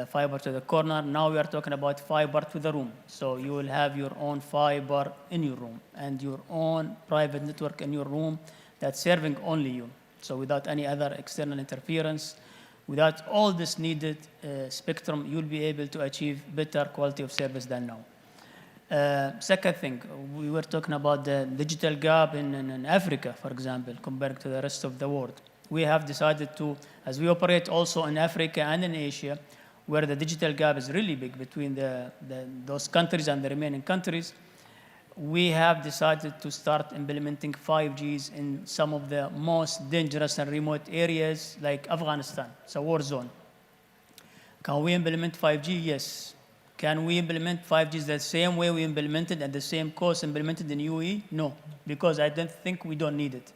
fiber to the corner. Now we are talking about fiber to the room. So you will have your own fiber in your room and your own private network in your room that's serving only you. So without any other external interference, without all this needed spectrum, you'll be able to achieve better quality of service than now. Second thing, we were talking about the digital gap in Africa, for example, compared to the rest of the world. We have decided to, as we operate also in Africa and in Asia, where the digital gap is really big between those countries and the remaining countries, we have decided to start implementing 5Gs in some of the most dangerous and remote areas like Afghanistan. It's a war zone. Can we implement 5G? Yes. Can we implement 5Gs the same way we implemented at the same cost implemented in UAE? No, because I don't think we don't need it.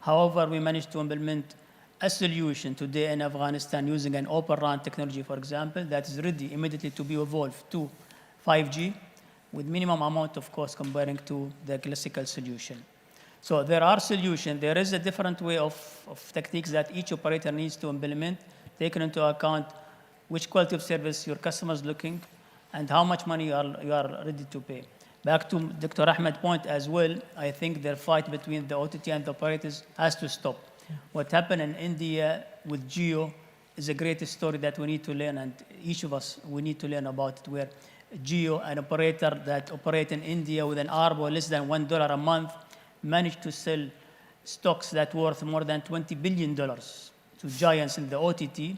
However, we managed to implement a solution today in Afghanistan using an Open RAN technology, for example, that is ready immediately to be evolved to 5G with minimum amount of cost comparing to the classical solution. So there are solutions. There is a different way of techniques that each operator needs to implement, taking into account which quality of service your customer is looking and how much money you are ready to pay. Back to Dr. Ahmed's point as well, I think the fight between the OTT and the operators has to stop. What happened in India with Jio is a great story that we need to learn, and each of us, we need to learn about it, where Jio, an operator that operates in India with an ARPU less than $1 a month, managed to sell stocks that worth more than $20 billion to giants in the OTT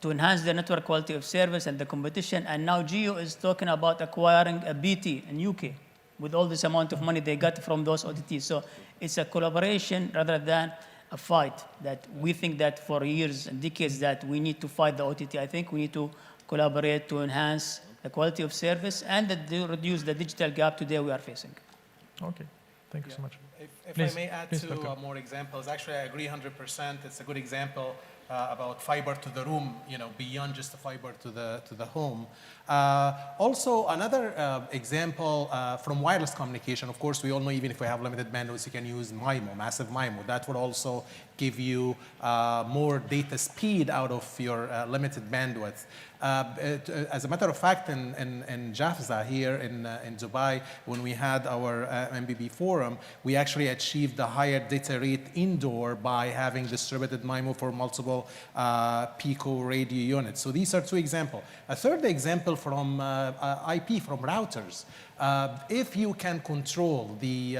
to enhance the network quality of service and the competition. And now Jio is talking about acquiring a BT in UK with all this amount of money they got from those OTTs. So it's a collaboration rather than a fight that we think that for years and decades that we need to fight the OTT. I think we need to collaborate to enhance the quality of service and to reduce the digital gap today we are facing. Okay, thank you so much. If Please, I may add please, to Doctor. more examples, actually I agree 100%. It's a good example about fiber to the room, beyond just the fiber to the home. Also, another example from wireless communication. Of course, we all know even if we have limited bandwidth, you can use MIMO, massive MIMO. That would also give you more data speed out of your limited bandwidth. As a matter of fact, in Jafza here in Dubai, when we had our MBB forum, we actually achieved the higher data rate indoor by having distributed MIMO for multiple pico radio units. So these are two examples. A third example from IP, from routers. If you can control the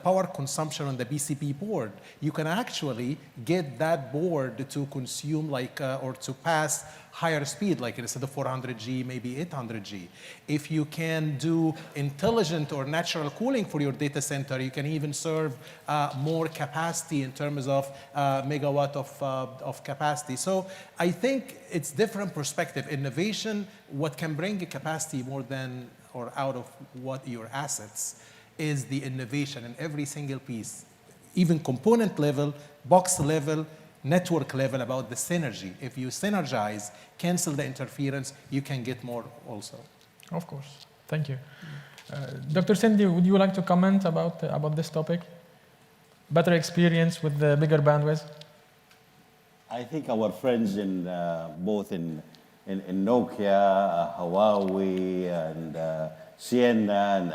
power consumption on the BCP board, you can actually get that board to consume or to pass higher speed, like instead of 400G, maybe 800G. If you can do intelligent or natural cooling for your data center, you can even serve more capacity in terms of megawatt of capacity. So I think it's different perspective. Innovation, what can bring a capacity more than or out of what your assets is the innovation in every single piece, even component level, box level, network level, about the synergy. If you synergize, cancel the interference, you can get more also. Of course. Thank you. Dr. Cindy, would you like to comment about this topic? Better experience with the bigger bandwidth? I think our friends in both in Nokia, Huawei, and Sienna,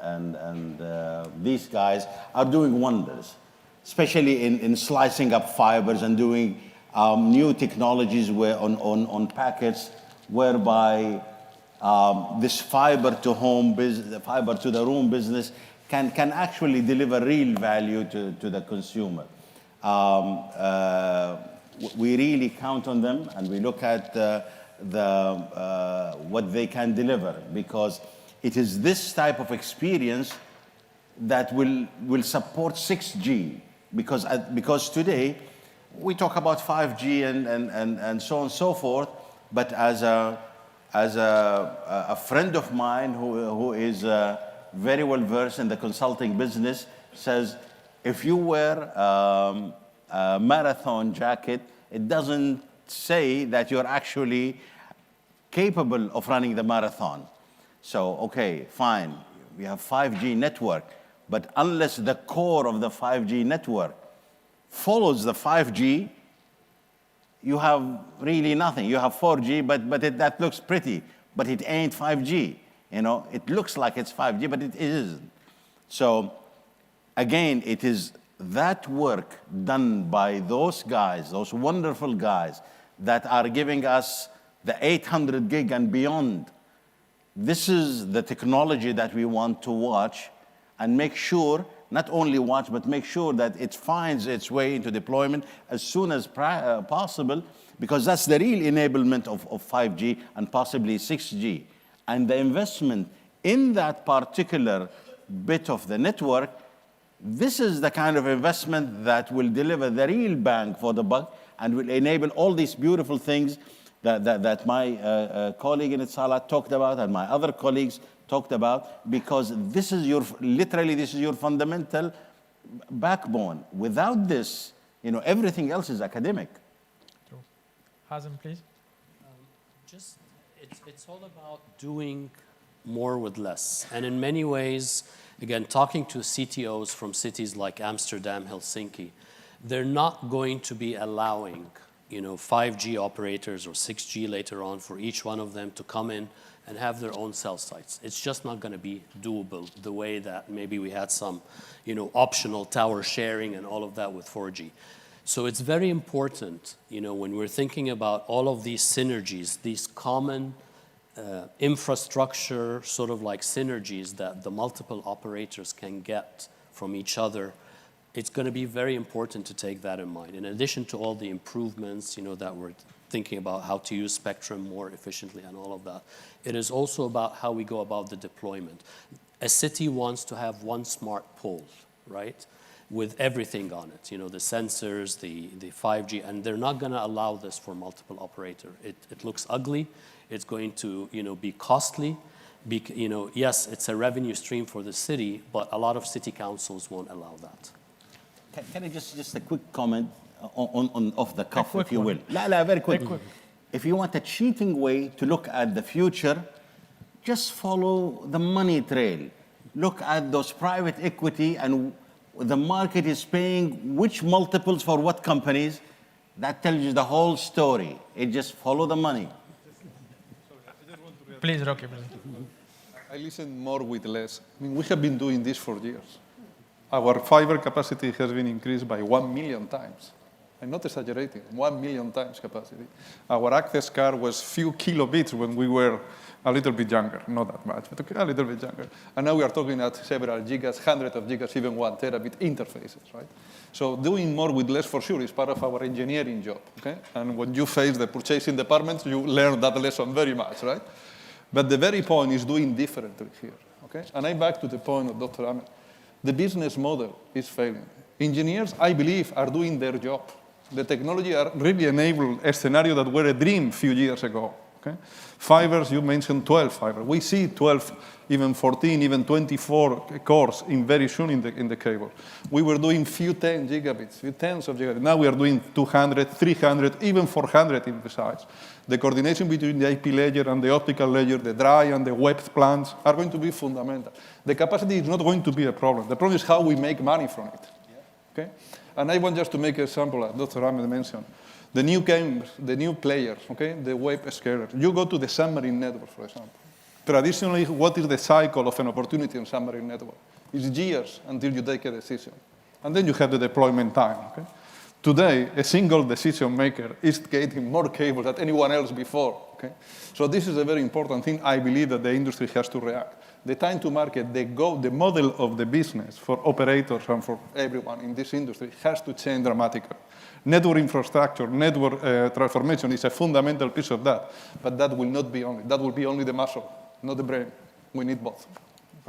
and these guys are doing wonders, especially in slicing up fibers and doing new technologies on packets, whereby this fiber to home business, fiber to the room business can actually deliver real value to the consumer. We really count on them, and we look at what they can deliver, because it is this type of experience that will support 6G. Because today we talk about 5G and so on and so forth, but as a friend of mine who is very well versed in the consulting business says, if you wear a marathon jacket, it doesn't say that you're actually capable of running the marathon. So, okay, fine, we have 5G network, but unless the core of the 5G network follows the 5G, you have really nothing. You have 4G, but that looks pretty, but it ain't 5G. You know, it looks like it's 5G, but it isn't. So, again, it is that work done by those guys, those wonderful guys that are giving us the 800 gig and beyond. This is the technology that we want to watch and make sure, not only watch, but make sure that it finds its way into deployment as soon as possible, because that's the real enablement of 5G and possibly 6G. And the investment in that particular bit of the network, this is the kind of investment that will deliver the real bang for the buck and will enable all these beautiful things that my colleague in Salat talked about and my other colleagues talked about, because this is your fundamental backbone. Without this, everything else is academic. True. Hazem, please. It's all about doing more with less. And in many ways, again, talking to CTOs from cities like Amsterdam, Helsinki, they're not going to be allowing 5G operators or 6G later on for each one of them to come in and have their own cell sites. It's just not going to be doable the way that maybe we had some optional tower sharing and all of that with 4G. So it's very important, when we're thinking about all of these synergies, these common infrastructure sort of like synergies that the multiple operators can get from each other, it's going to be very important to take that in mind. In addition to all the improvements, that we're thinking about how to use spectrum more efficiently and all of that, it is also about how we go about the deployment. A city wants to have one smart pole, right, with everything on it, the sensors, the 5G, and they're not going to allow this for multiple operator. It looks ugly. It's going to, be costly. Yes, it's a revenue stream for the city, but a lot of city councils won't allow that. Can I just a quick comment on off the cuff, if you will? Very quick. If you want a cheating way to look at the future, just follow the money trail. Look at those private equity and the market is paying which multiples for what companies. That tells you the whole story. It just follow the money. Please, Rocky. I listen more with less. We have been doing this for years. Our fiber capacity has been increased by 1 million times. I'm not exaggerating, 1 million times capacity. Our access card was few kilobits when we were a little bit younger, not that much, but a little bit younger. And now we are talking at several gigas, hundreds of gigas, even 1 terabit interfaces, right? So doing more with less for sure is part of our engineering job, okay? And when you face the purchasing departments, you learn that lesson very much, right? But the very point is doing differently here, okay? And I'm back to the point of Dr. Ahmed. The business model is failing. Engineers, I believe, are doing their job. The technology are really enable a scenario that were a dream a few years ago. Okay? Fibers, you mentioned 12 fiber. We see 12, even 14, even 24 cores very soon in the cable. We were doing few 10 gigabits, few tens of gigabits. Now we are doing 200, 300, even 400 in the size. The coordination between the IP layer and the optical layer, the dry and the web plans are going to be fundamental. The capacity is not going to be a problem. The problem is how we make money from it. Okay? And I want just to make an example, as Dr. Ahmed mentioned. The new games, the new players, okay? The Hyperscalers. You go to the Submarine network, for example. Traditionally, what is the cycle of an opportunity in Submarine network? It's years until you take a decision. And then you have the deployment time, okay? Today, a single decision maker is getting more cable than anyone else before, okay? So this is a very important thing I believe that the industry has to react. The time to market, the model of the business for operators and for everyone in this industry has to change dramatically. Network infrastructure, network transformation is a fundamental piece of that, but that will not be only. That will be only the muscle, not the brain. We need both.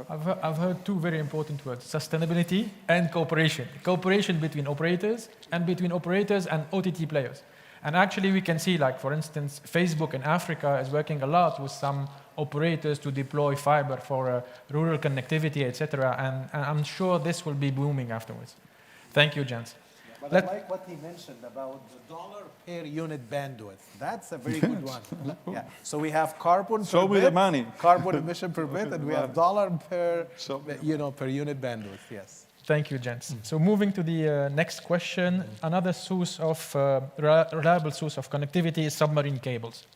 I've heard two very important words, sustainability and cooperation. Cooperation between operators and OTT players. And actually we can see, like, for instance, Facebook in Africa is working a lot with some operators to deploy fiber for rural connectivity, etc. And I'm sure this will be booming afterwards. Thank you, gents. But I like what he mentioned about the dollar per unit bandwidth. That's a very good one. Yeah. So we have carbon per bit, the money. Carbon emission per bit, and we have dollar per, per unit bandwidth. Yes. Thank you, gents. So moving to the next question, another source of reliable source of connectivity is submarine cables.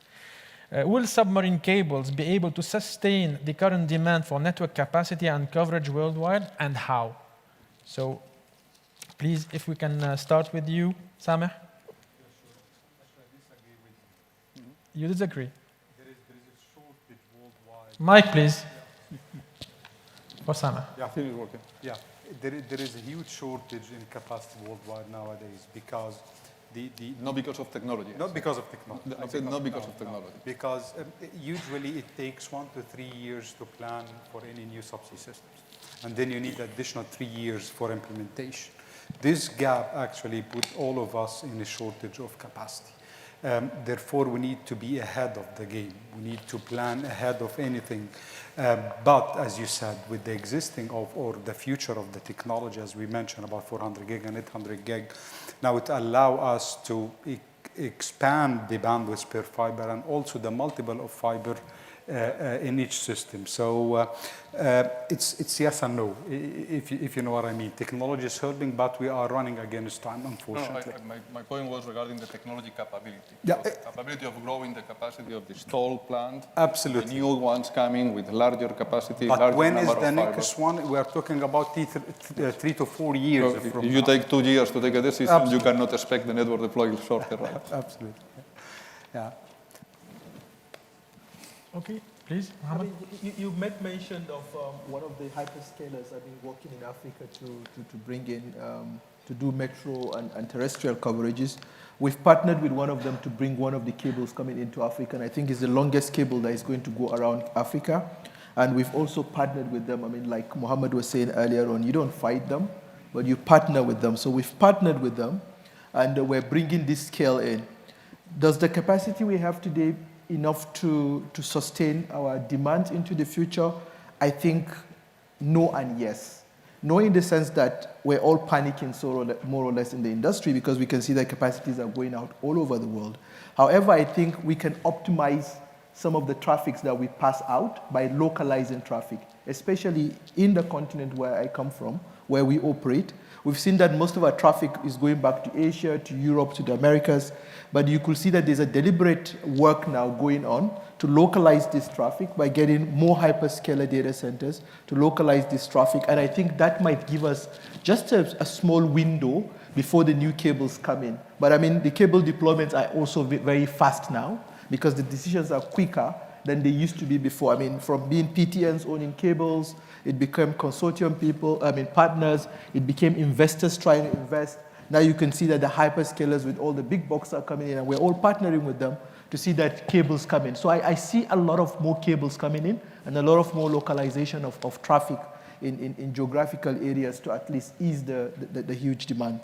Will submarine cables be able to sustain the current demand for network capacity and coverage worldwide, and how? So please, if we can start with you, Sameh. You disagree? There is a shortage worldwide. Mic, please. For Sameh. Yeah, I think it's working. Yeah, there is a huge shortage in capacity worldwide nowadays because not because of technology. Not because of technology. I said not because of technology. Because usually it takes 1 to 3 years to plan for any new subsea systems. And then you need additional 3 years for implementation. This gap actually put all of us in a shortage of capacity. Therefore, we need to be ahead of the game. We need to plan ahead of anything. But as you said, with the existing or the future of the technology, as we mentioned about 400 gig and 800 gig, now it allows us to expand the bandwidth per fiber and also the multiple of fiber in each system. So it's yes and no, if you know what I mean. Technology is helping, but we are running against time, unfortunately. No, my point was regarding the technology capability. Yeah, capability of growing the capacity of the installed plant. Absolutely. The new ones coming with larger capacity, but larger when number is the of next one? We are talking about 3 to 4 years. So if you take 2 years to take a decision, absolutely, you cannot expect the network deploy shorter, right? Absolutely. Yeah. Okay, please, Mohammed. I mean, you made mention of one of the hyperscalers I've been working in Africa to bring in, to do metro and terrestrial coverages. We've partnered with one of them to bring one of the cables coming into Africa, and I think it's the longest cable that is going to go around Africa. And we've also partnered with them. I mean, like Mohammed was saying earlier on, you don't fight them, but you partner with them. So we've partnered with them, and we're bringing this scale in. Does the capacity we have today enough to sustain our demand into the future? I think no and yes. No in the sense that we're all panicking more or less in the industry because we can see that capacities are going out all over the world. However, I think we can optimize some of the traffics that we pass out by localizing traffic, especially in the continent where I come from, where we operate. We've seen that most of our traffic is going back to Asia, to Europe, to the Americas, but you could see that there's a deliberate work now going on to localize this traffic by getting more hyperscaler data centers to localize this traffic, and I think that might give us just a small window before the new cables come in. But I mean, the cable deployments are also very fast now because the decisions are quicker than they used to be before. I mean, from being PTNs owning cables, it became consortium partners, it became investors trying to invest. Now you can see that the hyperscalers with all the big boxes are coming in, and we're all partnering with them to see that cables come in. So I see a lot of more cables coming in and a lot of more localization of traffic in geographical areas to at least ease the huge demand.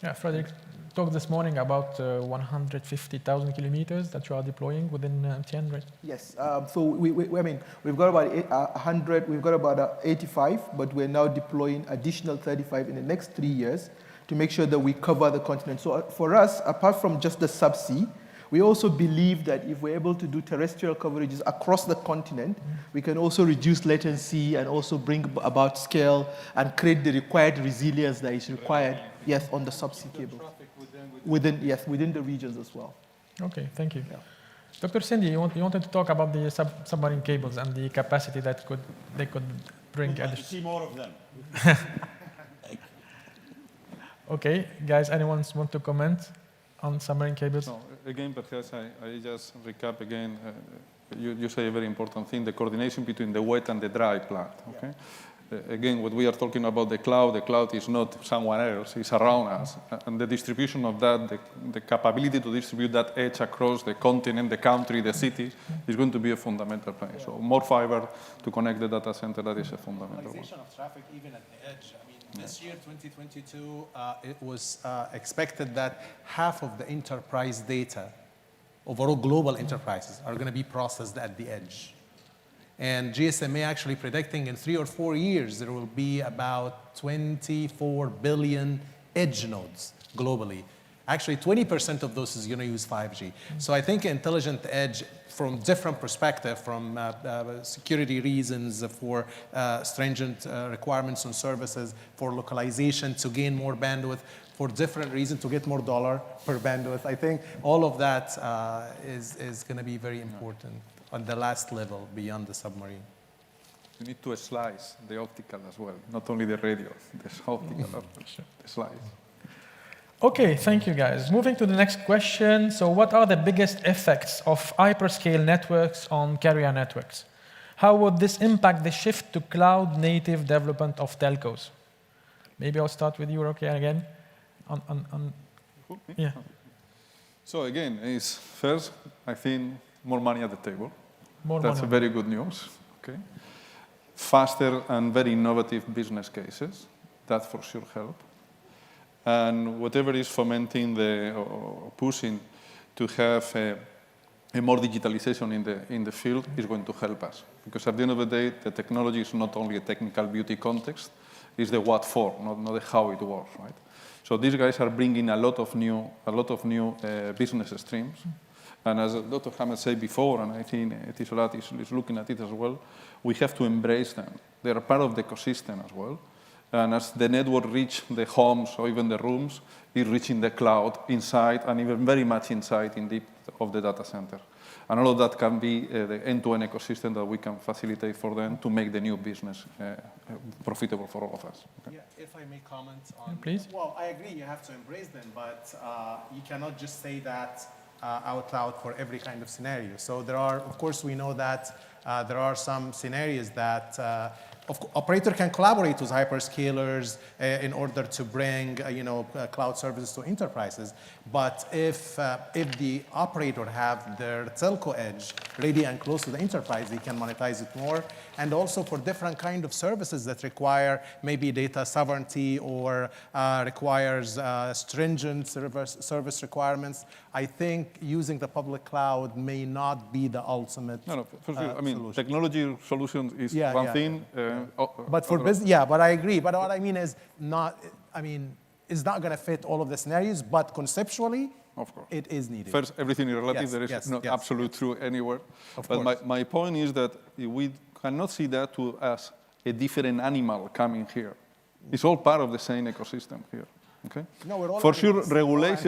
Yeah, Frederick talked this morning about 150,000 kilometers that you are deploying within MTN, right? Yes. So we've got about 100. We've got about 85, but we're now deploying additional 35 in the next 3 years to make sure that we cover the continent. So for us, apart from just the subsea, we also believe that if we're able to do terrestrial coverages across the continent, we can also reduce latency and also bring about scale and create the required resilience that is required, yes, on the subsea cable. Within the regions as well. Okay, thank you. Yeah. Dr. Cindy, you wanted to talk about the submarine cables and the capacity that they could bring. We'd like to see more of them. Okay, guys, anyone want to comment on submarine cables? No, again, perhaps I just recap again. You say a very important thing, the coordination between the wet and the dry plant, okay? Again, what we are talking about the cloud is not somewhere else, it's around us. And the distribution of that, the capability to distribute that edge across the continent, the country, the city, is going to be a fundamental thing. Yeah. So more fiber to connect the data center, that is a fundamental one. Of traffic, even at the edge. I mean, this year, 2022, it was expected that half of the enterprise data, overall global enterprises, are going to be processed at the edge. And GSMA actually predicting in 3 or 4 years, there will be about 24 billion edge nodes globally. Actually, 20% of those is going to use 5G. So I think intelligent edge, from different perspective, from security reasons, for stringent requirements on services, for localization to gain more bandwidth, for different reasons to get more dollar per bandwidth. I think all of that is going to be very important on the last level beyond the submarine. You need to slice the optical as well, not only the radio, the optical, the slice. Okay, thank you guys. Moving to the next question. So what are the biggest effects of hyperscale networks on carrier networks? How would this impact the shift to cloud-native development of telcos? Maybe I'll start with you, Rocky, again. Yeah. So again, first, I think, more money at the table. That's very good news. Okay. Faster and very innovative business cases. That for sure help. And whatever is fomenting or pushing to have a more digitalization in the field is going to help us. Because at the end of the day, the technology is not only a technical beauty context, it's the what for, not the how it works, right? So these guys are bringing a lot of new business streams. And as Dr. Hamed said before, and I think Salat is looking at it as well, we have to embrace them. They are part of the ecosystem as well. And as the network reaches the homes or even the rooms, it's reaching the cloud inside and even very much inside in deep of the data center. And all of that can be the end-to-end ecosystem that we can facilitate for them to make the new business profitable for all of us. Okay. Yeah, if I may comment on... Please. Well, I agree you have to embrace them, but you cannot just say that out loud for every kind of scenario. So there are, of course, we know that there are some scenarios that operator can collaborate with hyperscalers in order to bring cloud services to enterprises. But if the operator have their telco edge ready and close to the enterprise, they can monetize it more. And also for different kind of services that require maybe data sovereignty or requires stringent service requirements, I think using the public cloud may not be the ultimate for sure. I mean, solution. Technology solutions is one thing. But for business, yeah, but I agree. But what I mean is it's not going to fit all of the scenarios, but conceptually, of course, it is needed. First, everything is relative. There is no absolute truth anywhere. But my point is that we cannot see that as a different animal coming here. It's all part of the same ecosystem here. Okay? No, we're all for sure, animals.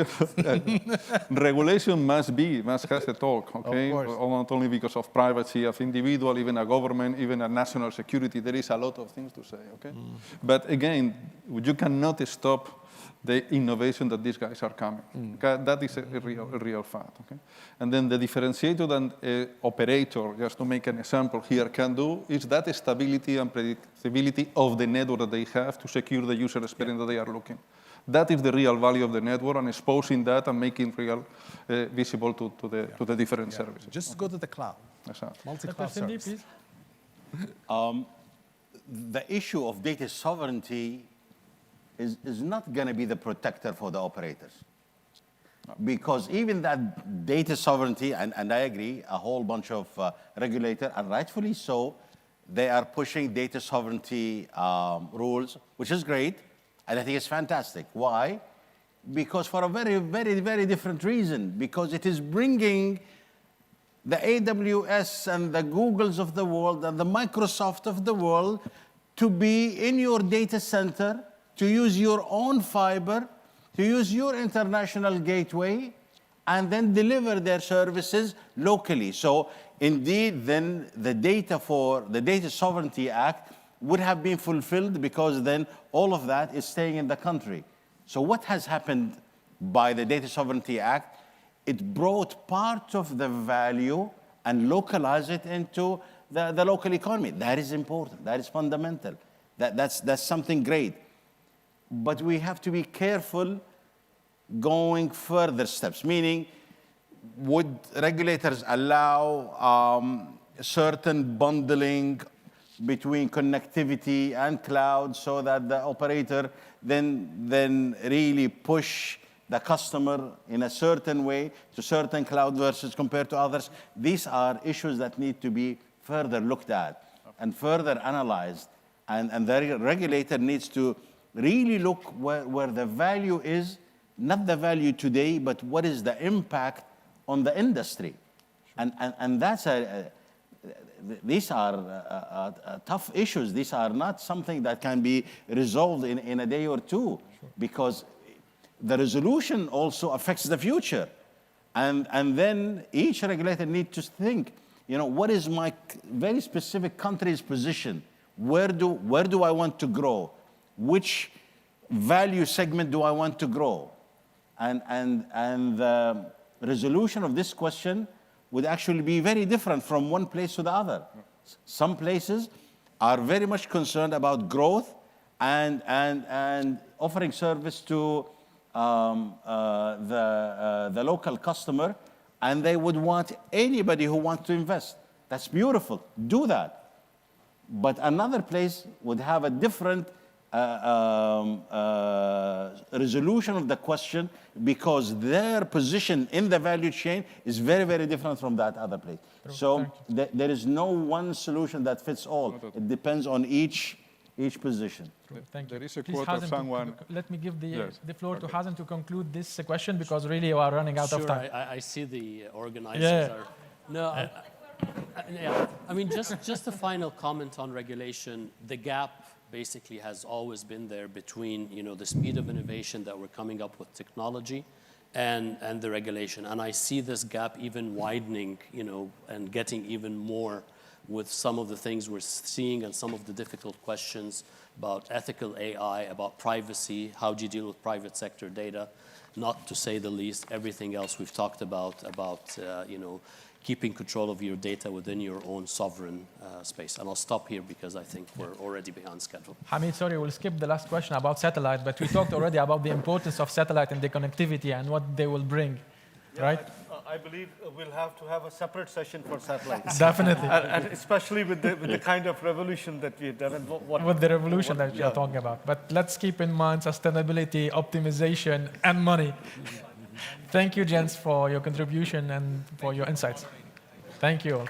regulation must have a talk, okay? Not only because of privacy of individual, even a government, even a national security. There is a lot of things to say, okay? But again, you cannot stop the innovation that these guys are coming. Okay? That is a real fact, okay? And then the differentiator that an operator, just to make an example here, can do is that stability and predictability of the network that they have to secure the user experience that they are looking. That is the real value of the network, and exposing that and making real visible to the different services. Just go to the cloud. Exactly. Multi-cloud service. The issue of data sovereignty is not going to be the protector for the operators. Because even that data sovereignty, and I agree, a whole bunch of regulators, and rightfully so, they are pushing data sovereignty rules, which is great, and I think it's fantastic. Why? Because for a very, very, very different reason. Because it is bringing the AWS and the Googles of the world and the Microsoft of the world to be in your data center, to use your own fiber, to use your international gateway, and then deliver their services locally. So indeed, then the Data Sovereignty Act would have been fulfilled, because then all of that is staying in the country. So what has happened by the Data Sovereignty Act? It brought part of the value and localized it into the local economy. That is important. That is fundamental. That's something great. But we have to be careful going further steps, meaning would regulators allow certain bundling between connectivity and cloud so that the operator then really push the customer in a certain way to certain cloud versus compared to others? These are issues that need to be further looked at and further analyzed. And the regulator needs to really look where the value is, not the value today, but what is the impact on the industry. And that's these are tough issues. These are not something that can be resolved in a day or two, because the resolution also affects the future. And then each regulator needs to think, what is my very specific country's position? Where do I want to grow? Which value segment do I want to grow? And the resolution of this question would actually be very different from one place to the other. Some places are very much concerned about growth and offering service to the local customer, and they would want anybody who wants to invest. That's beautiful. Do that. But another place would have a different resolution of the question, because their position in the value chain is very, very different from that other place. So there is no one solution that fits all. It depends on each position. Thank you. There is a Please, quote of someone. Let me give the floor to Hazen to conclude this question, because really we are running out of time. I see the organizers are. No, I mean, just a final comment on regulation. The gap basically has always been there between the speed of innovation that we're coming up with technology and the regulation. And I see this gap even widening, and getting even more with some of the things we're seeing and some of the difficult questions about ethical AI, about privacy, how do you deal with private sector data, not to say the least, everything else we've talked about keeping control of your data within your own sovereign space. And I'll stop here because I think we're already behind schedule. Hamid, sorry, we'll skip the last question about satellite, but we talked already about the importance of satellite and the connectivity and what they will bring, right? I believe we'll have to have a separate session for satellites. Definitely. And especially with the kind of revolution that we've done. And with the revolution that we are talking about. But let's keep in mind sustainability, optimization, and money. Thank you, gents, for your contribution and for your insights. Thank you all.